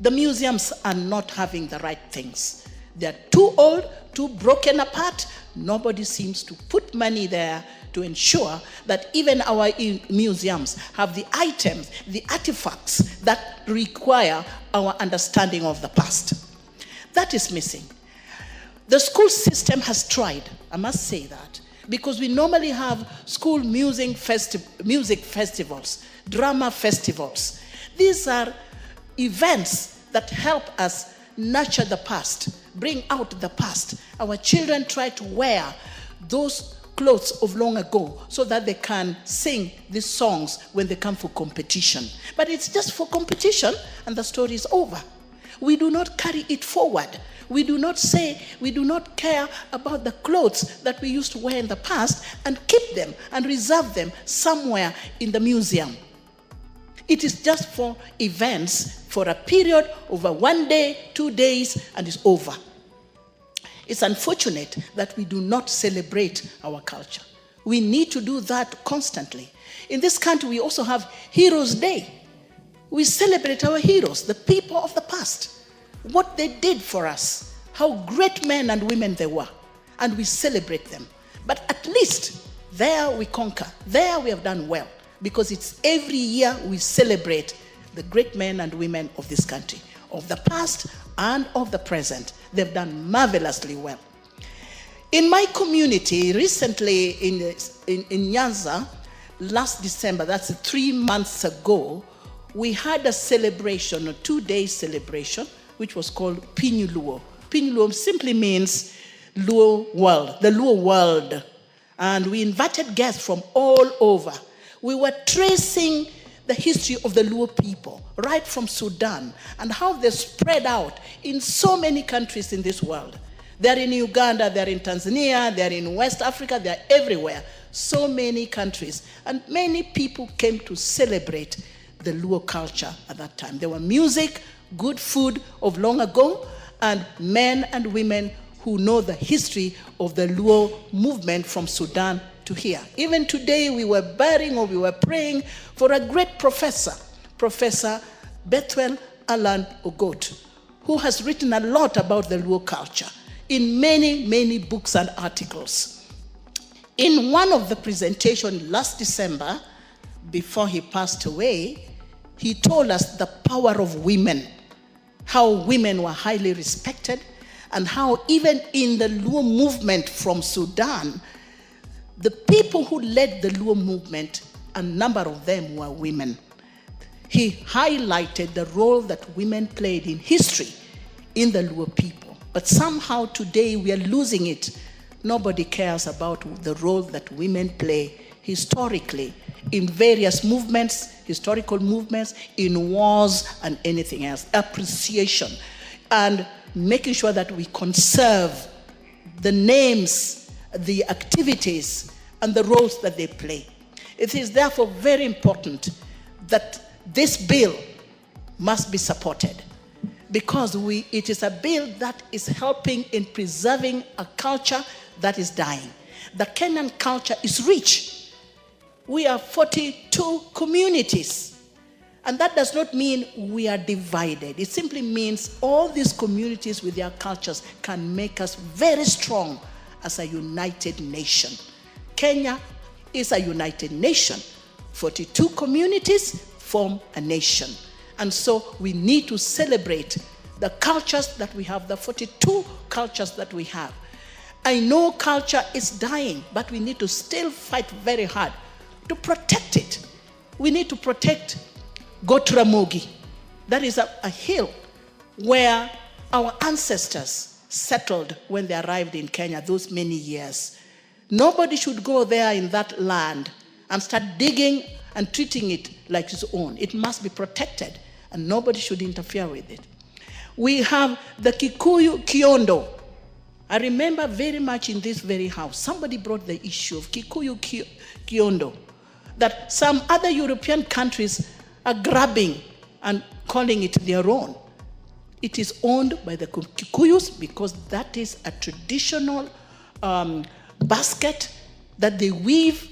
The museums are not having the right things. They're too old, too broken apart. Nobody seems to put money there to ensure that even our museums have the items, the artifacts that require our understanding of the past. That is missing. The school system has tried, I must say that, because we normally have school music festivals, drama festivals. These are events that help us nurture the past, bring out the past. Our children try to wear those clothes of long ago so that they can sing these songs when they come for competition. But it's just for competition and the story is over. We do not carry it forward. We do not say, we do not care about the clothes that we used to wear in the past and keep them and reserve them somewhere in the museum. It is just for events for a period over 1 day, 2 days, and it's over. It's unfortunate that we do not celebrate our culture. We need to do that constantly. In this country, we also have Heroes Day. We celebrate our heroes, the people of the past, what they did for us, how great men and women they were, and we celebrate them. But at least there we conquer, there we have done well, because it's every year we celebrate the great men and women of this country, of the past and of the present. They've done marvelously well. In my community, recently in Nyanza, last December, that's 3 months ago, we had a celebration, a 2-day celebration, which was called Pinyu Luo. Pinyu Luo simply means Luo world, the Luo world. And we invited guests from all over. We were tracing the history of the Luo people, right from Sudan, and how they spread out in so many countries in this world. They're in Uganda, they're in Tanzania, they're in West Africa, they're everywhere. so many countries, and many people came to celebrate the Luo culture at that time. There were music, good food of long ago, and men and women who know the history of the Luo movement from Sudan to here. Even today, we were praying for a great professor, Professor Bethuel Alan Ogot, who has written a lot about the Luo culture in many, many books and articles. In one of the presentations last December, before he passed away, he told us the power of women, how women were highly respected, and how even in the Luo movement from Sudan, the people who led the Luo movement, a number of them were women. He highlighted the role that women played in history in the Luo people. But somehow today we are losing it. Nobody cares about the role that women play historically in various movements, historical movements, in wars and anything else. Appreciation and making sure that we conserve the names, the activities, and the roles that they play. It is therefore very important that this bill must be supported, because it is a bill that is helping in preserving a culture that is dying. The Kenyan culture is rich. We are 42 communities. And that does not mean we are divided. It simply means all these communities with their cultures can make us very strong as a united nation. Kenya is a united nation. 42 communities form a nation. And so we need to celebrate the cultures that we have, the 42 cultures that we have. I know culture is dying, but we need to still fight very hard to protect it. We need to protect Gotramogi. That is a hill where our ancestors settled when they arrived in Kenya those many years. Nobody should go there in that land and start digging and treating it like its own. It must be protected, and nobody should interfere with it. We have the Kikuyu Kiondo. I remember very much in this very house, somebody brought the issue of Kikuyu Kiondo, that some other European countries are grabbing and calling it their own. It is owned by the Kikuyus because that is a traditional basket that they weave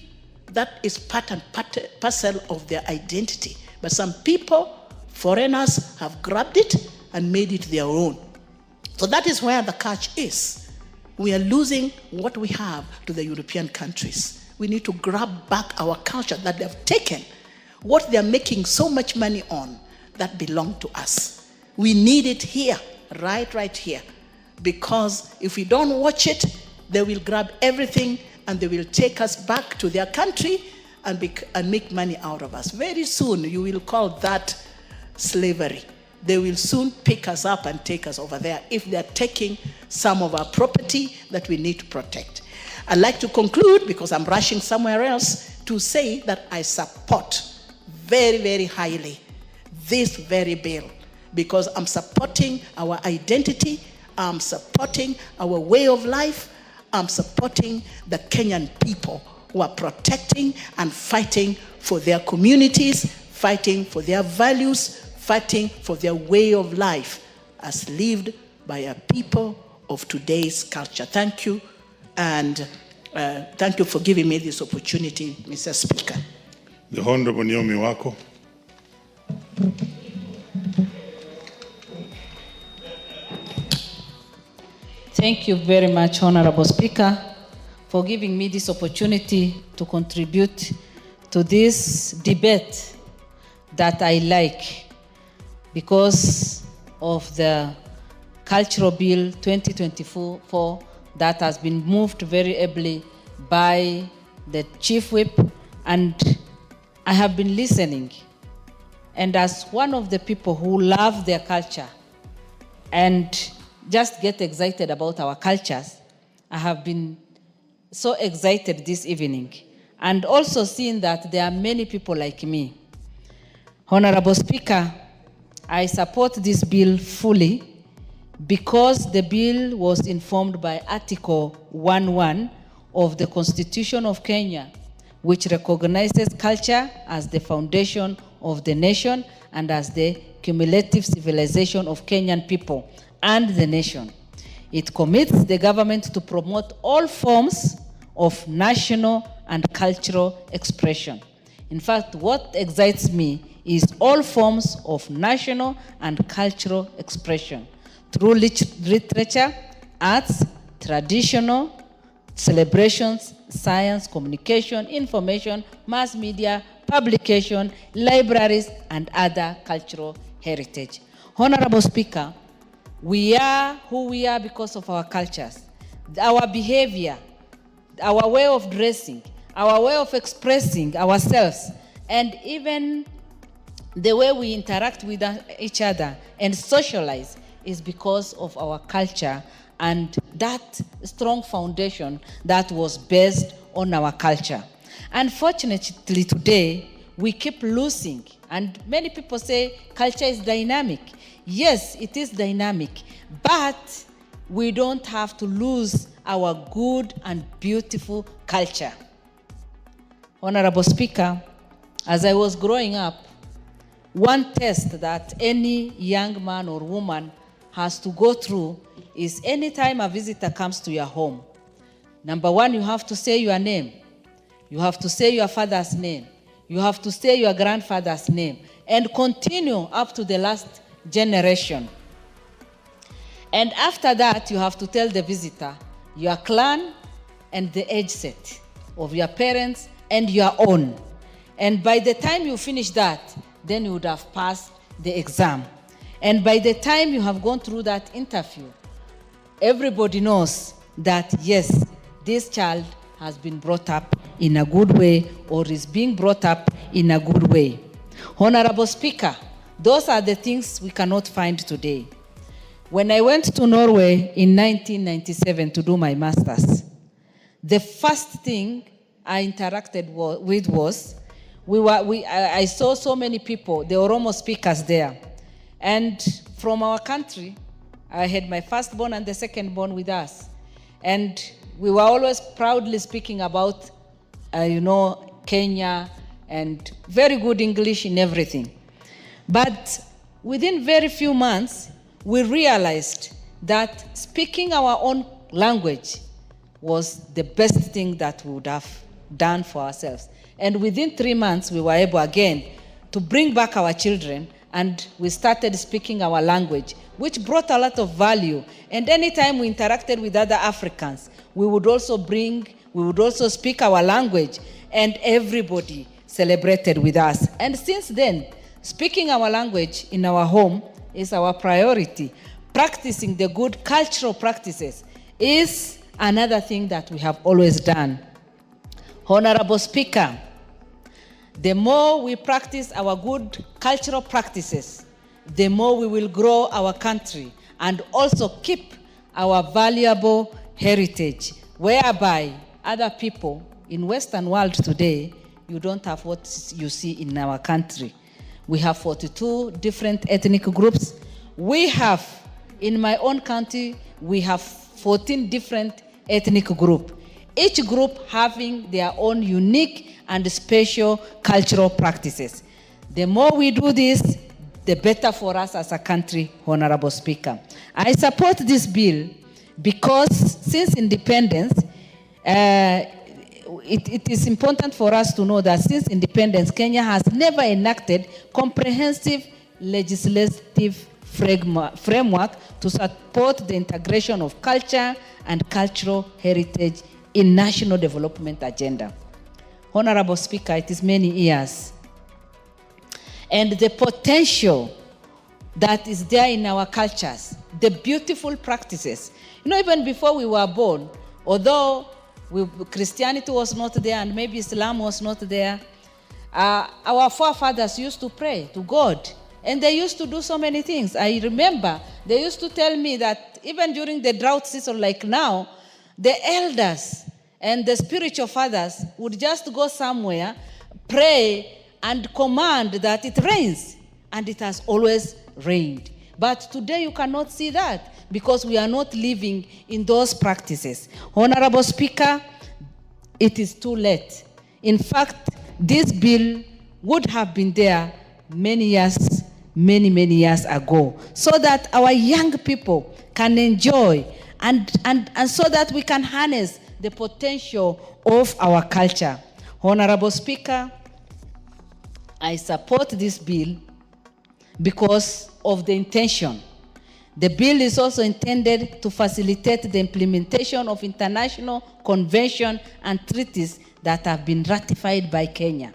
that is part and parcel of their identity. But some people, foreigners, have grabbed it and made it their own. So that is where the catch is. We are losing what we have to the European countries. We need to grab back our culture that they have taken, what they are making so much money on, that belong to us. We need it here, right here. Because if we don't watch it, they will grab everything and they will take us back to their country and make money out of us. Very soon, you will call that slavery. They will soon pick us up and take us over there if they're taking some of our property that we need to protect. I'd like to conclude, because I'm rushing somewhere else, to say that I support very, very highly this very bill, because I'm supporting our identity, I'm supporting our way of life, I'm supporting the Kenyan people who are protecting and fighting for their communities, fighting for their values, fighting for their way of life as lived by a people of today's culture. Thank you, and thank you for giving me this opportunity, Mr. Speaker. The Honorable Naomi Wako. Thank you very much, Honorable Speaker, for giving me this opportunity to contribute to this debate that I like, because of the Cultural Bill 2024 that has been moved very ably by the Chief Whip, and I have been listening. And as one of the people who love their culture and just get excited about our cultures, I have been so excited this evening, and also seeing that there are many people like me. Honorable Speaker, I support this bill fully because the bill was informed by Article 11 of the Constitution of Kenya, which recognizes culture as the foundation of the nation and as the cumulative civilization of Kenyan people and the nation. It commits the government to promote all forms of national and cultural expression. In fact, what excites me is all forms of national and cultural expression through literature, arts, traditional celebrations, science, communication, information, mass media, publication, libraries, and other cultural heritage. Honorable Speaker, we are who we are because of our cultures, our behavior, our way of dressing, our way of expressing ourselves, and even the way we interact with each other and socialize is because of our culture and that strong foundation that was based on our culture. Unfortunately, today, we keep losing, and many people say culture is dynamic. Yes, it is dynamic, but we don't have to lose our good and beautiful culture. Honorable Speaker, as I was growing up, one test that any young man or woman has to go through is anytime a visitor comes to your home. Number one, you have to say your name. You have to say your father's name. You have to say your grandfather's name and continue up to the last generation. And after that, you have to tell the visitor your clan and the age set of your parents and your own. And by the time you finish that, then you would have passed the exam. And by the time you have gone through that interview, everybody knows that, yes, this child has been brought up in a good way or is being brought up in a good way. Honorable Speaker, those are the things we cannot find today. When I went to Norway in 1997 to do my master's, the first thing I interacted with was, I saw so many people, the Oromo speakers there. And from our country, I had my firstborn and the secondborn with us. And we were always proudly speaking about, Kenya and very good English in everything. But within very few months, we realized that speaking our own language was the best thing that we would have done for ourselves. And within 3 months, we were able again to bring back our children, and we started speaking our language, which brought a lot of value. And anytime we interacted with other Africans, we would also speak our language, and everybody celebrated with us. And since then, speaking our language in our home is our priority. Practicing the good cultural practices is another thing that we have always done. Honorable Speaker, the more we practice our good cultural practices, the more we will grow our country and also keep our valuable heritage, whereby other people in Western world today, you don't have what you see in our country. We have 42 different ethnic groups. We have, in my own country, we have 14 different ethnic groups. Each group having their own unique and special cultural practices. The more we do this, the better for us as a country, Honorable Speaker. I support this bill because since independence, it is important for us to know that since independence, Kenya has never enacted comprehensive legislative framework to support the integration of culture and cultural heritage in national development agenda. Honorable Speaker, it is many years. And the potential that is there in our cultures, the beautiful practices. Even before we were born, although Christianity was not there and maybe Islam was not there, our forefathers used to pray to God. And they used to do so many things. I remember they used to tell me that even during the drought season like now, the elders and the spiritual fathers would just go somewhere, pray, and command that it rains. And it has always rained. But today you cannot see that because we are not living in those practices. Honorable Speaker, it is too late. In fact, this bill would have been there many years ago, so that our young people can enjoy and so that we can harness the potential of our culture. Honorable Speaker, I support this bill because of the intention. The bill is also intended to facilitate the implementation of international conventions and treaties that have been ratified by Kenya.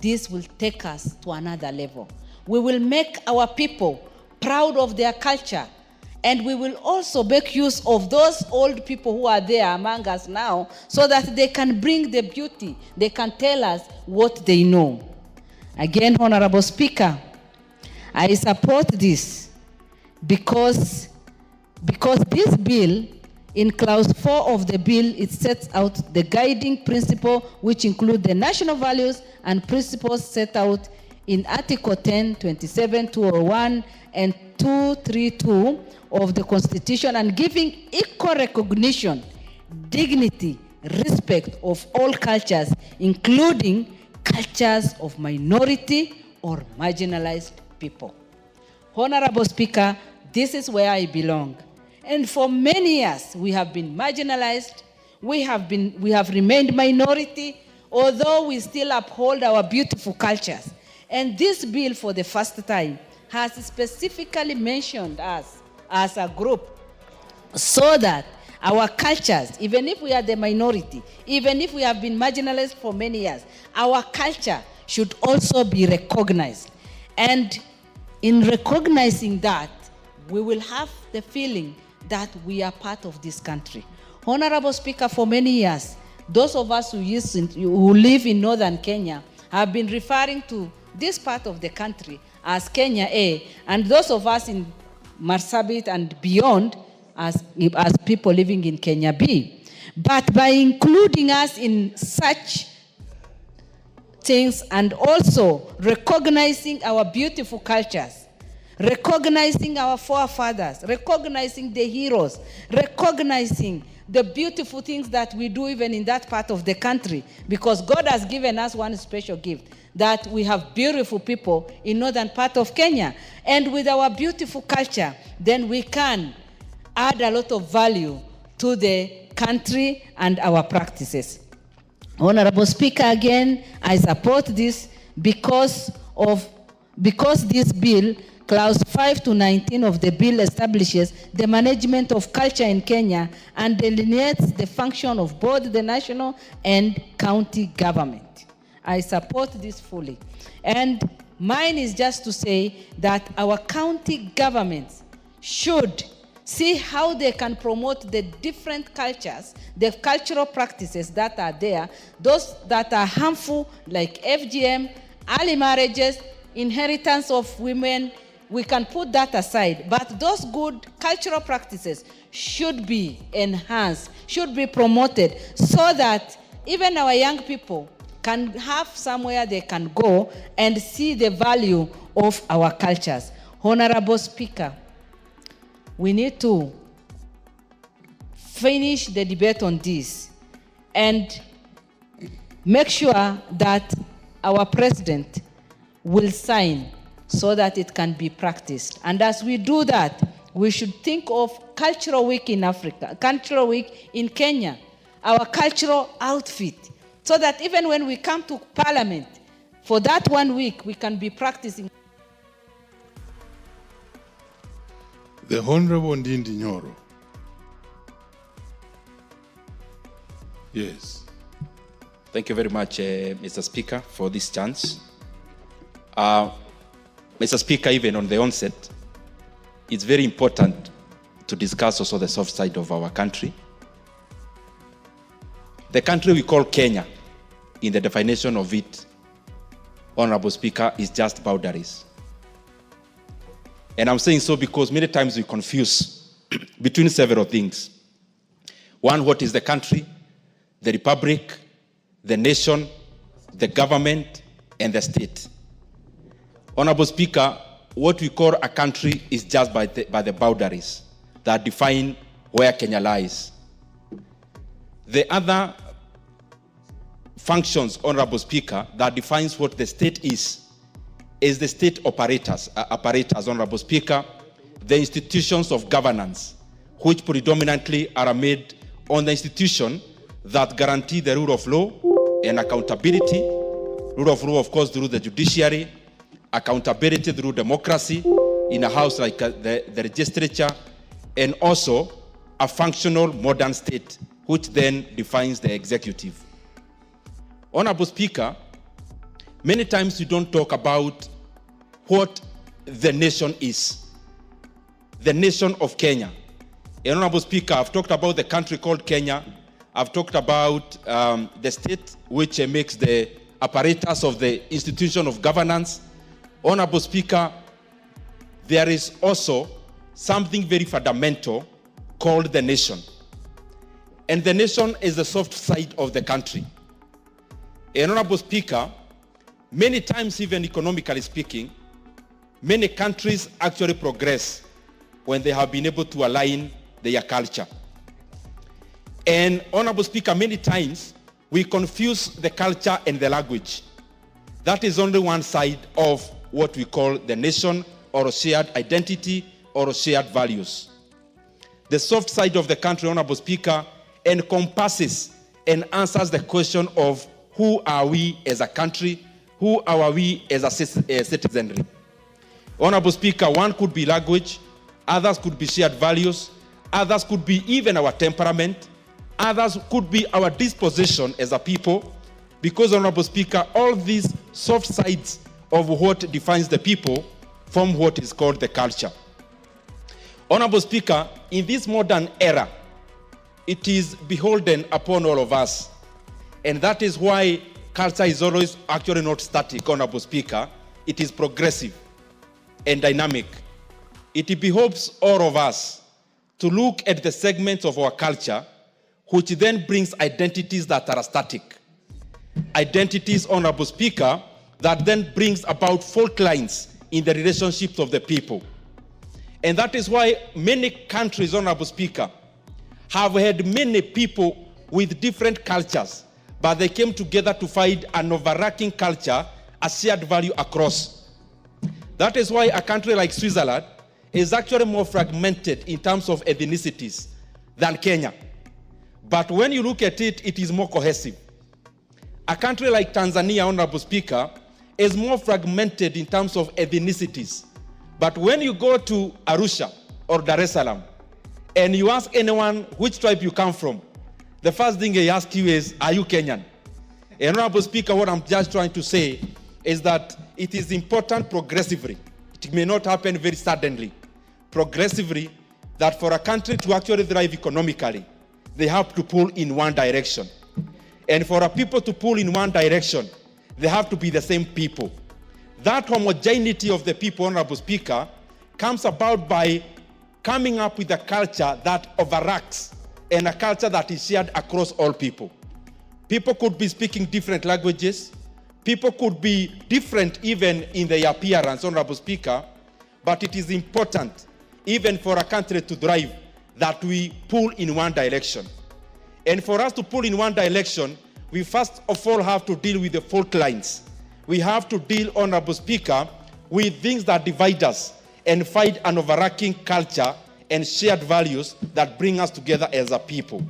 This will take us to another level. We will make our people proud of their culture, and we will also make use of those old people who are there among us now, so that they can bring the beauty, they can tell us what they know. Again, Honorable Speaker, I support this because this bill, in clause 4 of the bill, it sets out the guiding principle, which include the national values and principles set out in Article 10, 27, 201, and 232 of the Constitution, and giving equal recognition, dignity, respect of all cultures, including cultures of minority or marginalized people. Honorable Speaker, this is where I belong. And for many years, we have been marginalized. We have remained minority, although we still uphold our beautiful cultures. And this bill, for the first time, has specifically mentioned us as a group, so that our cultures, even if we are the minority, even if we have been marginalized for many years, our culture should also be recognized. And in recognizing that, we will have the feeling that we are part of this country. Honorable Speaker, for many years, those of us who live in northern Kenya have been referring to this part of the country as Kenya A, and those of us in Marsabit and beyond as people living in Kenya B. But by including us in such things, and also recognizing our beautiful cultures, recognizing our forefathers, recognizing the heroes, recognizing the beautiful things that we do even in that part of the country, because God has given us one special gift, that we have beautiful people in northern part of Kenya. And with our beautiful culture, then we can add a lot of value to the country and our practices. Honorable Speaker, again, I support this because this bill, clause 5 to 19 of the bill, establishes the management of culture in Kenya and delineates the function of both the national and county government. I support this fully. And mine is just to say that our county governments should see how they can promote the different cultures, the cultural practices that are there, those that are harmful, like FGM, early marriages, inheritance of women. We can put that aside, but those good cultural practices should be enhanced, should be promoted, so that even our young people can have somewhere they can go and see the value of our cultures. Honorable Speaker, we need to finish the debate on this and make sure that our president will sign so that it can be practiced. And as we do that, we should think of Cultural Week in Africa, Cultural Week in Kenya, our cultural outfit, so that even when we come to Parliament, for that 1 week, we can be practicing. The Honorable Ndindi Nyoro. Yes. Thank you very much, Mr. Speaker, for this chance. Mr. Speaker, even on the onset, it's very important to discuss also the soft side of our country. The country we call Kenya, in the definition of it, Honorable Speaker, is just boundaries. And I'm saying so because many times we confuse between several things. One, what is the country, the republic, the nation, the government, and the state. Honorable Speaker, what we call a country is just by the boundaries that define where Kenya lies. The other functions, Honorable Speaker, that defines what the state is the state apparatus, Honorable Speaker, the institutions of governance, which predominantly are made on the institution that guarantee the rule of law and accountability. Rule of law, of course, through the judiciary, accountability through democracy in a house like the legislature, and also a functional modern state, which then defines the executive. Honorable Speaker, many times we don't talk about what the nation is. The nation of Kenya. And Honorable Speaker, I've talked about the country called Kenya. I've talked about the state, which makes the apparatus of the institution of governance. Honorable Speaker, there is also something very fundamental called the nation. And the nation is the soft side of the country. And Honorable Speaker, many times, even economically speaking, many countries actually progress when they have been able to align their culture. And Honorable Speaker, many times we confuse the culture and the language. That is only one side of what we call the nation, or shared identity, or shared values. The soft side of the country, Honorable Speaker, encompasses and answers the question of who are we as a country, who are we as a citizenry. Honorable Speaker, one could be language, others could be shared values, others could be even our temperament, others could be our disposition as a people, because, Honorable Speaker, all these soft sides of what defines the people form what is called the culture. Honorable Speaker, in this modern era, it is beholden upon all of us, and that is why culture is always actually not static, Honorable Speaker. It is progressive and dynamic. It behoves all of us to look at the segments of our culture which then brings identities that are static. Identities, Honorable Speaker, that then brings about fault lines in the relationships of the people. And that is why many countries, Honorable Speaker, have had many people with different cultures, but they came together to find an overarching culture, a shared value across. That is why a country like Switzerland is actually more fragmented in terms of ethnicities than Kenya. But when you look at it, it is more cohesive. A country like Tanzania, Honorable Speaker, is more fragmented in terms of ethnicities. But when you go to Arusha or Dar es Salaam, and you ask anyone which tribe you come from, the first thing they ask you is, are you Kenyan? And Honorable Speaker, what I'm just trying to say is that it is important progressively. It may not happen very suddenly. Progressively, that for a country to actually thrive economically, they have to pull in one direction. And for a people to pull in one direction, they have to be the same people. That homogeneity of the people, Honorable Speaker, comes about by coming up with a culture that overacts and a culture that is shared across all people. People could be speaking different languages. People could be different even in their appearance, Honorable Speaker, but it is important, even for a country to thrive, that we pull in one direction. And for us to pull in one direction, we first of all have to deal with the fault lines. We have to deal, Honorable Speaker, with things that divide us and find an overarching culture and shared values that bring us together as a people.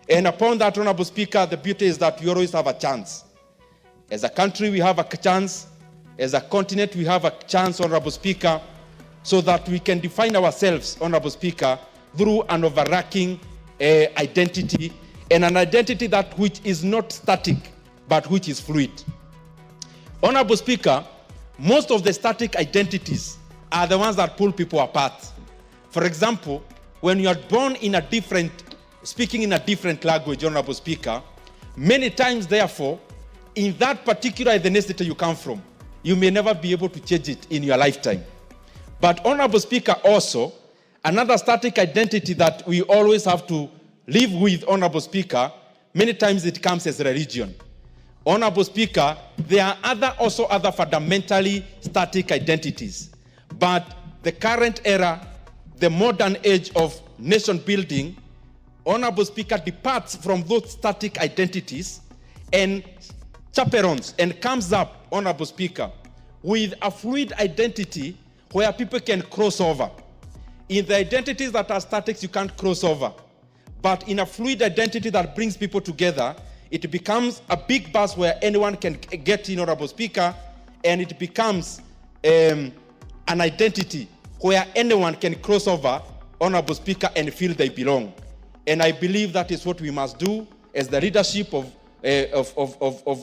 And upon that, Honorable Speaker, the beauty is that we always have a chance. As a country, we have a chance. As a continent, we have a chance, Honorable Speaker, so that we can define ourselves, Honorable Speaker, through an overarching identity, and an identity that which is not static, but which is fluid. Honorable Speaker, most of the static identities are the ones that pull people apart. For example, when you are born in a different, speaking in a different language, Honorable Speaker, many times, therefore, in that particular ethnicity you come from, you may never be able to change it in your lifetime. But, Honorable Speaker, also, another static identity that we always have to live with, Honorable Speaker, many times it comes as religion. Honorable Speaker, there are also other fundamentally static identities. But the current era, the modern age of nation building, Honorable Speaker, departs from those static identities and chaperones and comes up, Honorable Speaker, with a fluid identity where people can cross over. In the identities that are static, you can't cross over. But in a fluid identity that brings people together, it becomes a big bus where anyone can get in, Honorable Speaker, and it becomes an identity where anyone can cross over, Honorable Speaker, and feel they belong. And I believe that is what we must do as the leadership of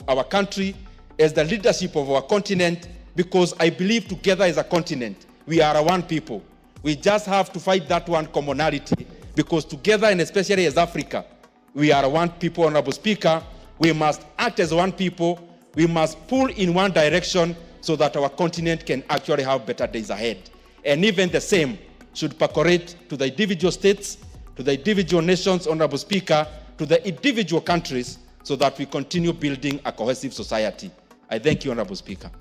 our country, as the leadership of our continent, because I believe together as a continent, we are one people. We just have to fight that one commonality, because together, and especially as Africa, we are one people, Honorable Speaker. We must act as one people. We must pull in one direction so that our continent can actually have better days ahead. And even the same should percolate to the individual states, to the individual nations, Honorable Speaker, to the individual countries, so that we continue building a cohesive society. I thank you, Honorable Speaker.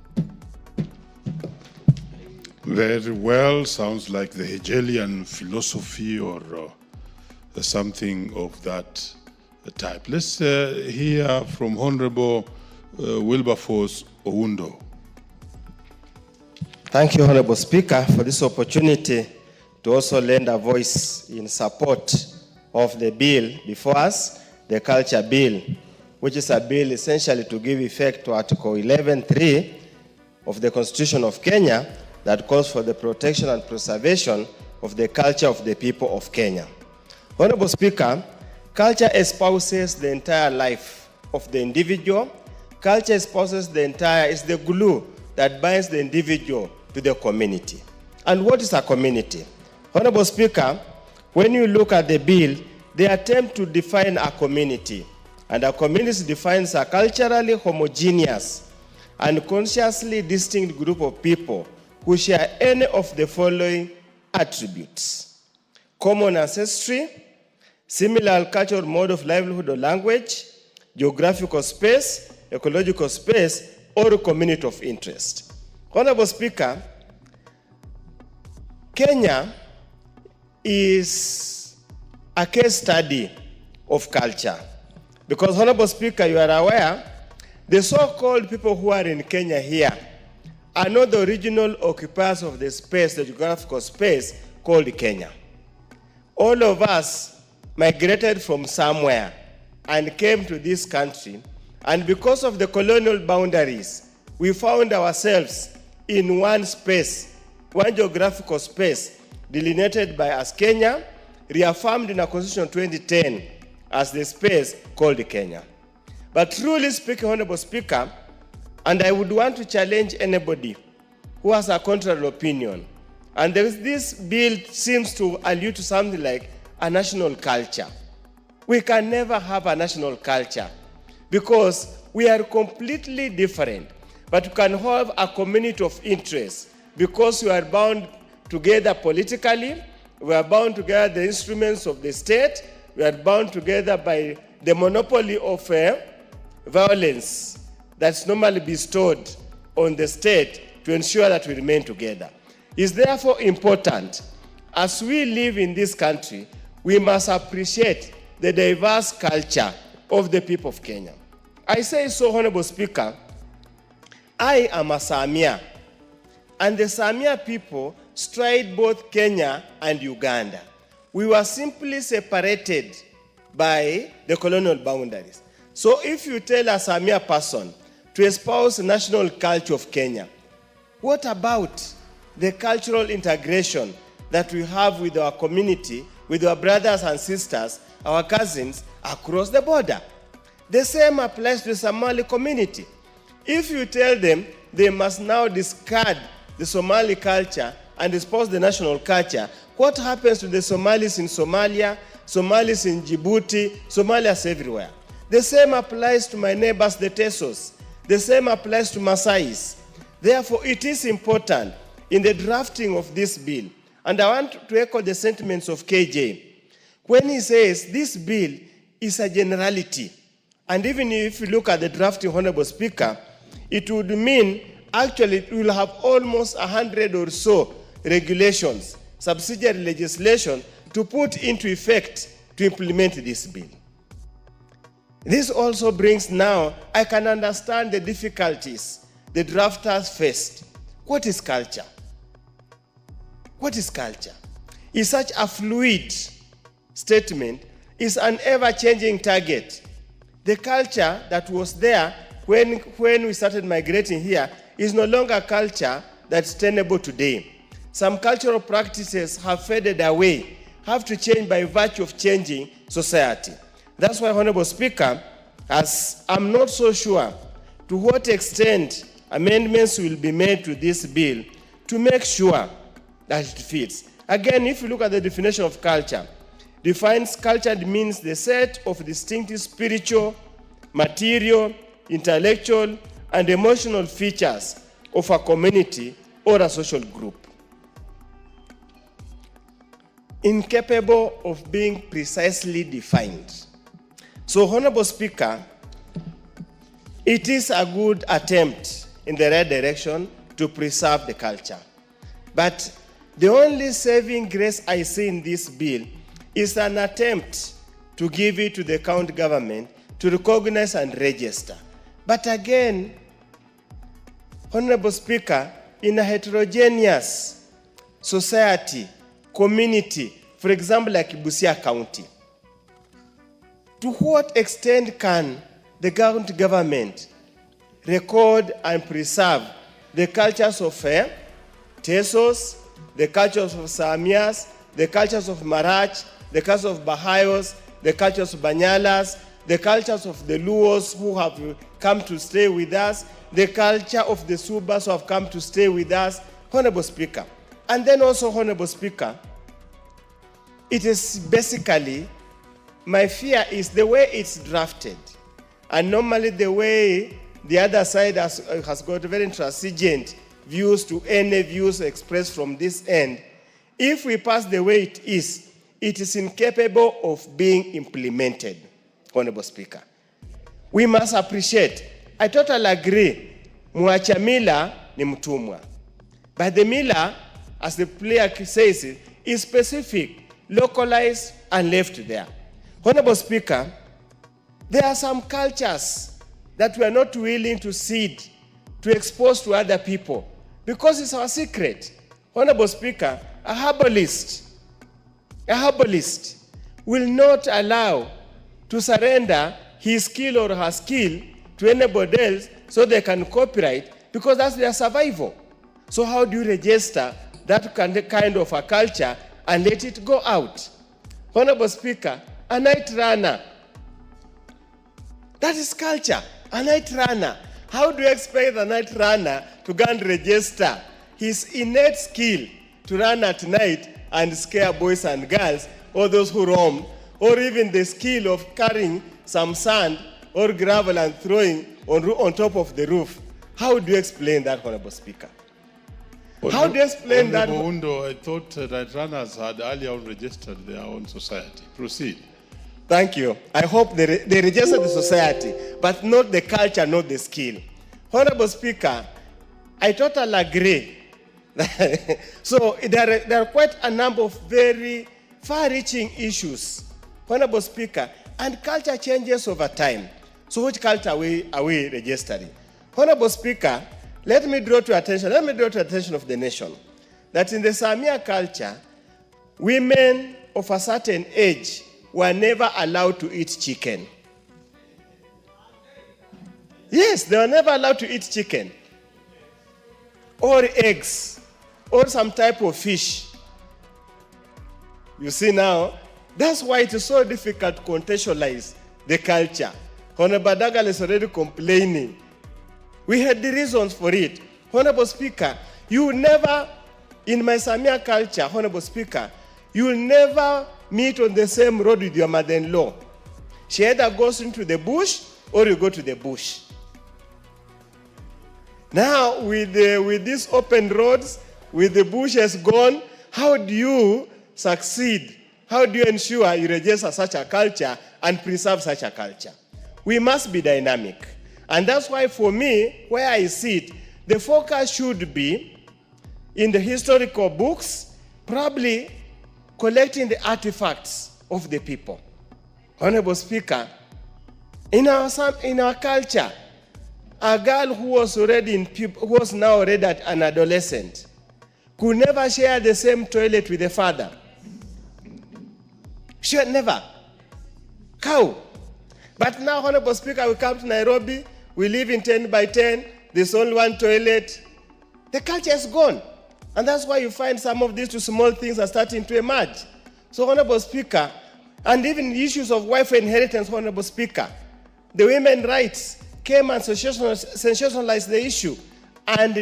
Very well. Sounds like the Hegelian philosophy or something of that type. Let's hear from Honorable Wilberforce Oundo. Thank you, Honorable Speaker, for this opportunity to also lend a voice in support of the bill before us, the Culture Bill, which is a bill essentially to give effect to Article 11.3 of the Constitution of Kenya that calls for the protection and preservation of the culture of the people of Kenya. Honorable Speaker, culture espouses the entire life of the individual. Culture espouses is the glue that binds the individual to the community. And what is a community? Honorable Speaker, when you look at the bill, they attempt to define a community. And a community defines a culturally homogeneous and consciously distinct group of people who share any of the following attributes: common ancestry, similar cultural mode of livelihood or language, geographical space, ecological space, or community of interest. Honorable Speaker, Kenya is a case study of culture. Because, Honorable Speaker, you are aware, the so-called people who are in Kenya here are not the original occupiers of the space, the geographical space called Kenya. All of us migrated from somewhere and came to this country, and because of the colonial boundaries, we found ourselves in one space, one geographical space, delineated by us Kenya, reaffirmed in our Constitution 2010 as the space called Kenya. But truly speaking, Honorable Speaker, and I would want to challenge anybody who has a contrary opinion, and this bill seems to allude to something like a national culture. We can never have a national culture because we are completely different, but we can have a community of interest because we are bound together politically, we are bound together the instruments of the state, we are bound together by the monopoly of violence that's normally bestowed on the state to ensure that we remain together. It's therefore important, as we live in this country, we must appreciate the diverse culture of the people of Kenya. I say so, Honorable Speaker, I am a Samia, and the Samia people stride both Kenya and Uganda. We were simply separated by the colonial boundaries. So if you tell a Samia person to espouse the national culture of Kenya, what about the cultural integration that we have with our community, with our brothers and sisters, our cousins across the border? The same applies to the Somali community. If you tell them they must now discard the Somali culture and espouse the national culture, what happens to the Somalis in Somalia, Somalis in Djibouti, Somalians everywhere? The same applies to my neighbors, the Tesos. The same applies to Masais. Therefore, it is important in the drafting of this bill, and I want to echo the sentiments of KJ, when he says this bill is a generality. And even if you look at the drafting, Honorable Speaker, it would mean actually it will have almost 100 or so regulations, subsidiary legislation to put into effect to implement this bill. This also brings now, I can understand the difficulties the drafters faced. What is culture? What is culture? Is such a fluid statement, is an ever-changing target. The culture that was there when we started migrating here is no longer culture that's tenable today. Some cultural practices have faded away, have to change by virtue of changing society. That's why, Honorable Speaker, as I'm not so sure to what extent amendments will be made to this bill to make sure that it fits. Again, if you look at the definition of culture, defines culture means the set of distinctive spiritual, material, intellectual, and emotional features of a community or a social group. Incapable of being precisely defined. So, Honorable Speaker, it is a good attempt in the right direction to preserve the culture. But the only saving grace I see in this bill is an attempt to give it to the county government to recognize and register. But again, Honorable Speaker, in a heterogeneous society, community, for example, like Busia County, to what extent can the county government record and preserve the cultures of Tesos, the cultures of Samias, the cultures of Marach, the cultures of Bahayos, the cultures of Banyalas, the cultures of the Luos who have come to stay with us, the culture of the Subas who have come to stay with us, Honorable Speaker. And then also, Honorable Speaker, it is basically, my fear is the way it's drafted. And normally the way the other side has got very intransigent views to any views expressed from this end. If we pass the way it is incapable of being implemented, Honorable Speaker. We must appreciate. I totally agree. Mwacha mila ni mtumwa. But the mila, as the player says, is specific, localized, and left there. Honorable Speaker, there are some cultures that we are not willing to cede, to expose to other people, because it's our secret. Honorable Speaker, a herbalist will not allow to surrender his skill or her skill to anybody else so they can copyright, because that's their survival. So how do you register that kind of a culture and let it go out? Honorable Speaker, a night runner, that is culture, a night runner. How do you expect a night runner to go and register his innate skill to run at night and scare boys and girls, or those who roam, or even the skill of carrying some sand or gravel and throwing on top of the roof? How do you explain that, Honorable Speaker? How do you explain that? I thought that runners had earlier registered their own society. Proceed. Thank you. I hope they register the society, but not the culture, not the skill. Honorable Speaker, I totally agree. So there are quite a number of very far-reaching issues, Honorable Speaker, and culture changes over time. So which culture are we registering? Honorable Speaker, let me draw to attention of the nation that in the Samia culture, women of a certain age were never allowed to eat chicken. Yes, they were never allowed to eat chicken or eggs or some type of fish. You see now, that's why it is so difficult to contextualize the culture. Honorable Dagal is already complaining. We had the reasons for it. Honorable Speaker, you never, in my Samia culture, Honorable Speaker, you will never meet on the same road with your mother-in-law. She either goes into the bush or you go to the bush. Now, with these open roads, with the bushes gone, how do you succeed? How do you ensure you register such a culture and preserve such a culture? We must be dynamic. And that's why, for me, where I see it, the focus should be in the historical books, probably collecting the artifacts of the people. Honorable Speaker, In our culture, a girl who was now already an adolescent could never share the same toilet with the father. She had never. How? But now, Honorable Speaker, we come to Nairobi, we live in 10 by 10, there's only one toilet. The culture is gone. And that's why you find some of these two small things are starting to emerge. So, Honorable Speaker, and even the issues of wife inheritance, Honorable Speaker, the women's rights came and sensationalized the issue and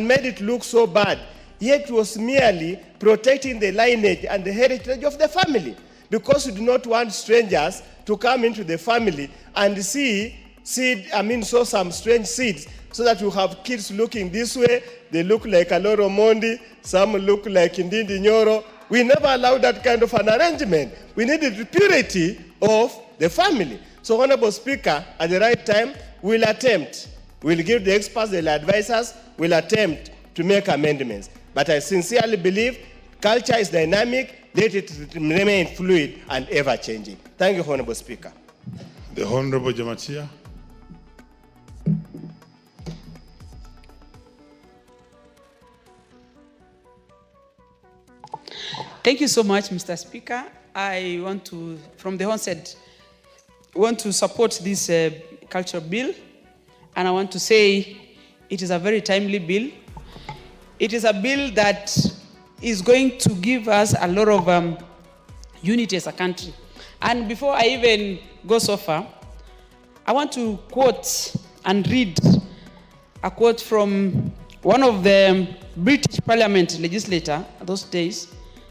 made it look so bad. Yet it was merely protecting the lineage and the heritage of the family, because we do not want strangers to come into the family and sow some strange seeds, so that you have kids looking this way, they look like Aloro Mondi, some look like Ndindi Nyoro. We never allowed that kind of an arrangement. We needed the purity of the family. So, Honorable Speaker, at the right time, we'll give the experts, the advisors, we'll attempt to make amendments. But I sincerely believe culture is dynamic, let it remain fluid and ever-changing. Thank you, Honorable Speaker. The Honorable Jamatia. Thank you so much, Mr. Speaker. I want to, from the onset, support this culture bill, and I want to say it is a very timely bill. It is a bill that is going to give us a lot of unity as a country. And before I even go so far, I want to quote and read a quote from one of the British Parliament legislator those days,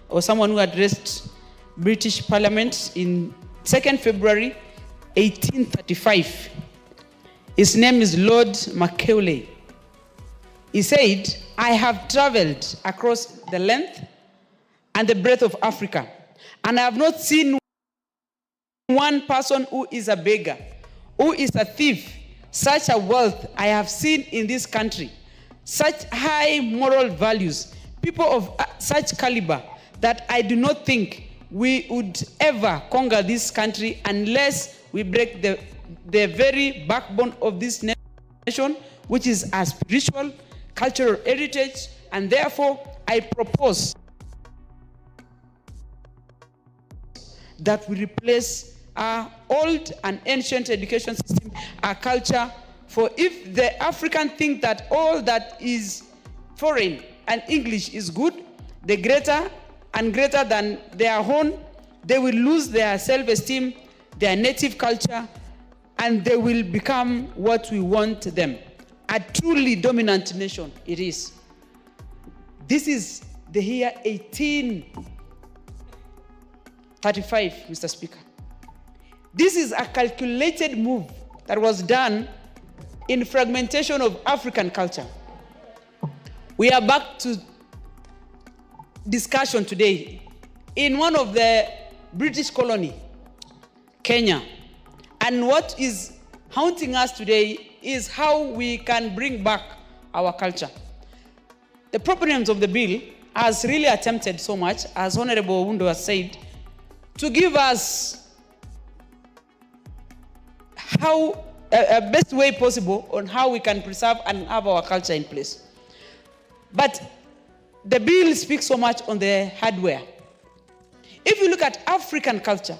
or someone who addressed British Parliament in 2nd February 1835. His name is Lord Macaulay. He said, "I have traveled across the length and the breadth of Africa, and I have not seen one person who is a beggar, who is a thief. Such a wealth I have seen in this country, such high moral values, people of such caliber, that I do not think we would ever conquer this country unless we break the very backbone of this nation, which is our spiritual, cultural heritage, and therefore I propose that we replace our old and ancient education system, our culture, for if the African think that all that is foreign and English is good, the greater and greater than their own, they will lose their self-esteem, their native culture, and they will become what we want them. A truly dominant nation it is. This is the year 1835, Mr. Speaker. This is a calculated move that was done in fragmentation of African culture. We are back to discussion today in one of the British colony, Kenya. And what is haunting us today is how we can bring back our culture. The proponents of the bill has really attempted so much, as Honorable Wundo has said, to give us how a best way possible on how we can preserve and have our culture in place. But the bill speaks so much on the hardware. If you look at African culture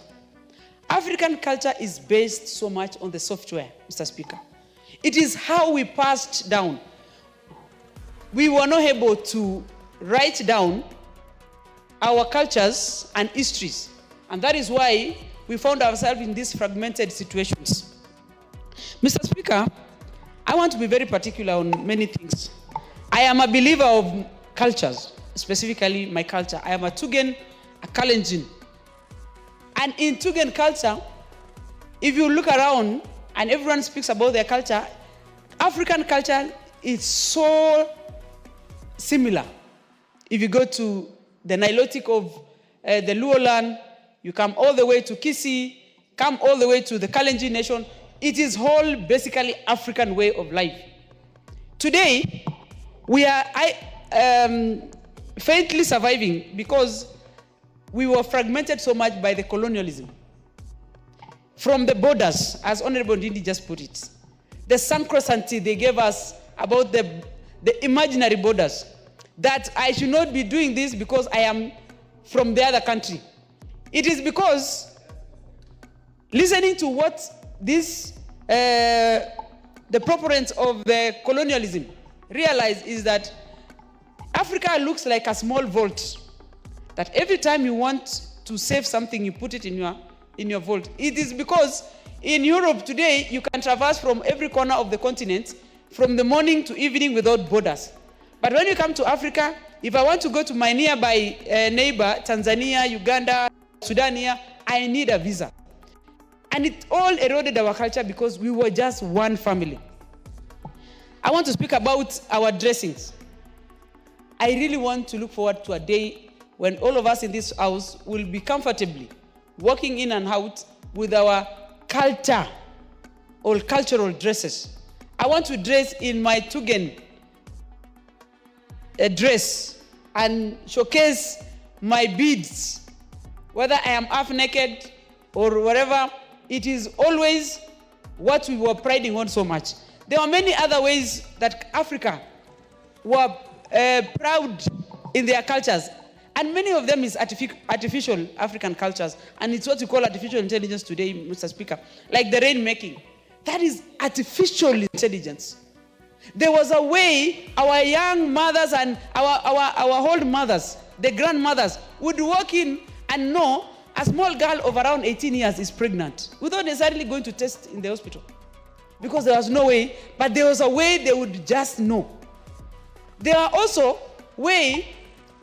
is based so much on the software, Mr. Speaker. It is how we passed down. We were not able to write down our cultures and histories. And that is why we found ourselves in these fragmented situations. Mr. Speaker, I want to be very particular on many things. I am a believer of cultures, specifically my culture. I am a Tugen, a Kalenjin. And in Tugen culture, if you look around and everyone speaks about their culture, African culture is so similar. If you go to the Nilotic of the Luo land, you come all the way to Kisii, come all the way to the Kalenjin nation, it is all basically African way of life. Today, we are faintly surviving because we were fragmented so much by the colonialism. from the borders, as Honorable Ndindi just put it. The sacrosanctity they gave us about the imaginary borders, that I should not be doing this because I am from the other country. It is because listening to what this, the proponents of the colonialism realize is that Africa looks like a small vault, that every time you want to save something, you put it in your vault. It is because in Europe today, you can traverse from every corner of the continent from the morning to evening without borders. But when you come to Africa, if I want to go to my nearby neighbor, Tanzania, Uganda, Sudan here, I need a visa. And it all eroded our culture because we were just one family. I want to speak about our dressings. I really want to look forward to a day when all of us in this house will be comfortably walking in and out with our culture or cultural dresses. I want to dress in my Tugen dress and showcase my beads, whether I am half naked or whatever. It is always what we were priding on so much. There are many other ways that Africa were proud in their cultures, and many of them is artificial African cultures, and it's what we call artificial intelligence today, Mr. Speaker, like the rainmaking. That is artificial intelligence. There was a way our young mothers and our old mothers, the grandmothers, would walk in and know a small girl of around 18 years is pregnant without necessarily going to test in the hospital, because there was no way, but there was a way they would just know. There are also ways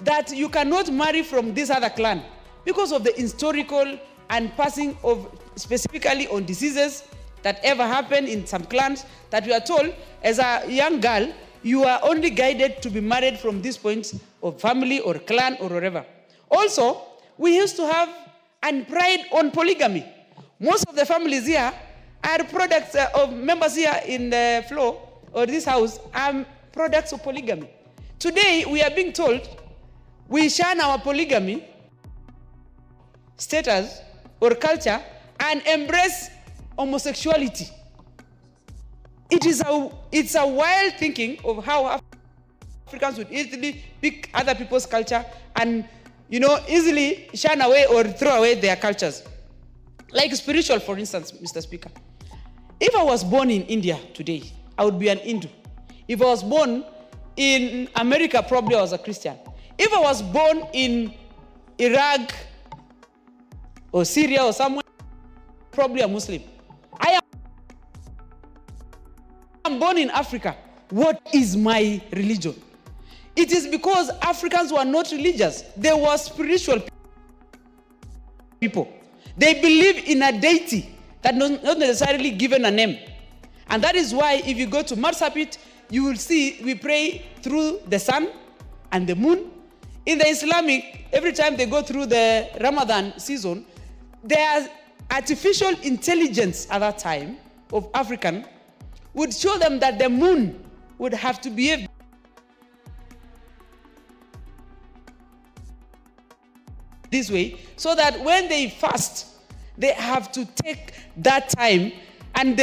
that you cannot marry from this other clan because of the historical and passing of specifically on diseases that ever happened in some clans, that you are told as a young girl, you are only guided to be married from this point of family or clan or whatever. Also, we used to have and pride on polygamy. Most of the families here are products of members here in the floor or this house are products of polygamy. Today, we are being told we shun our polygamy status or culture and embrace homosexuality. It's a wild thinking of how Africans would easily pick other people's culture and, easily shun away or throw away their cultures. Like spiritual, for instance, Mr. Speaker. If I was born in India today, I would be an Hindu. If I was born in America, probably I was a Christian. If I was born in Iraq or Syria or somewhere, probably a Muslim. I am born in Africa. What is my religion? It is because Africans were not religious. They were spiritual people. They believe in a deity that not necessarily given a name. And that is why if you go to Marsabit, you will see we pray through the sun and the moon. In the Islamic, every time they go through the Ramadan season, their artificial intelligence at that time of African would show them that the moon would have to behave this way, so that when they fast, they have to take that time, and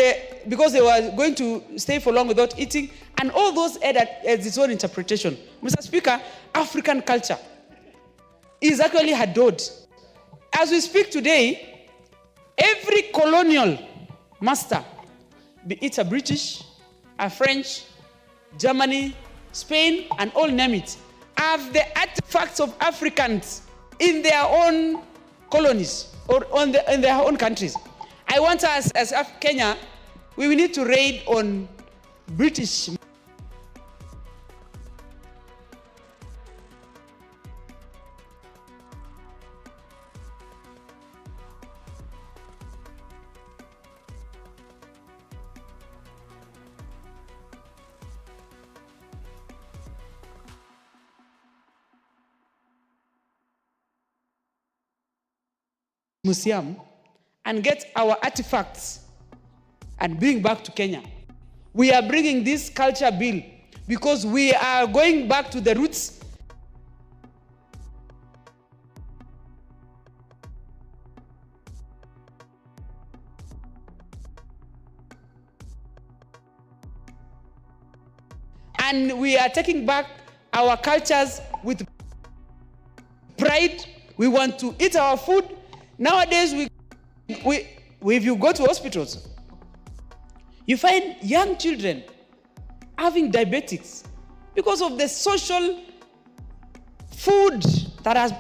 because they were going to stay for long without eating, and all those had its own interpretation. Mr. Speaker, African culture is actually adored. As we speak today, every colonial master, be it a British, a French, Germany, Spain, and all name it, have the artifacts of Africans in their own colonies or in their own countries. I want us, as Kenya, we will need to raid on British museum and get our artifacts and bring back to Kenya. We are bringing this culture bill because we are going back to the roots. and we are taking back our cultures with pride. We want to eat our food. Nowadays, if you go to hospitals, you find young children having diabetics because of the social food that has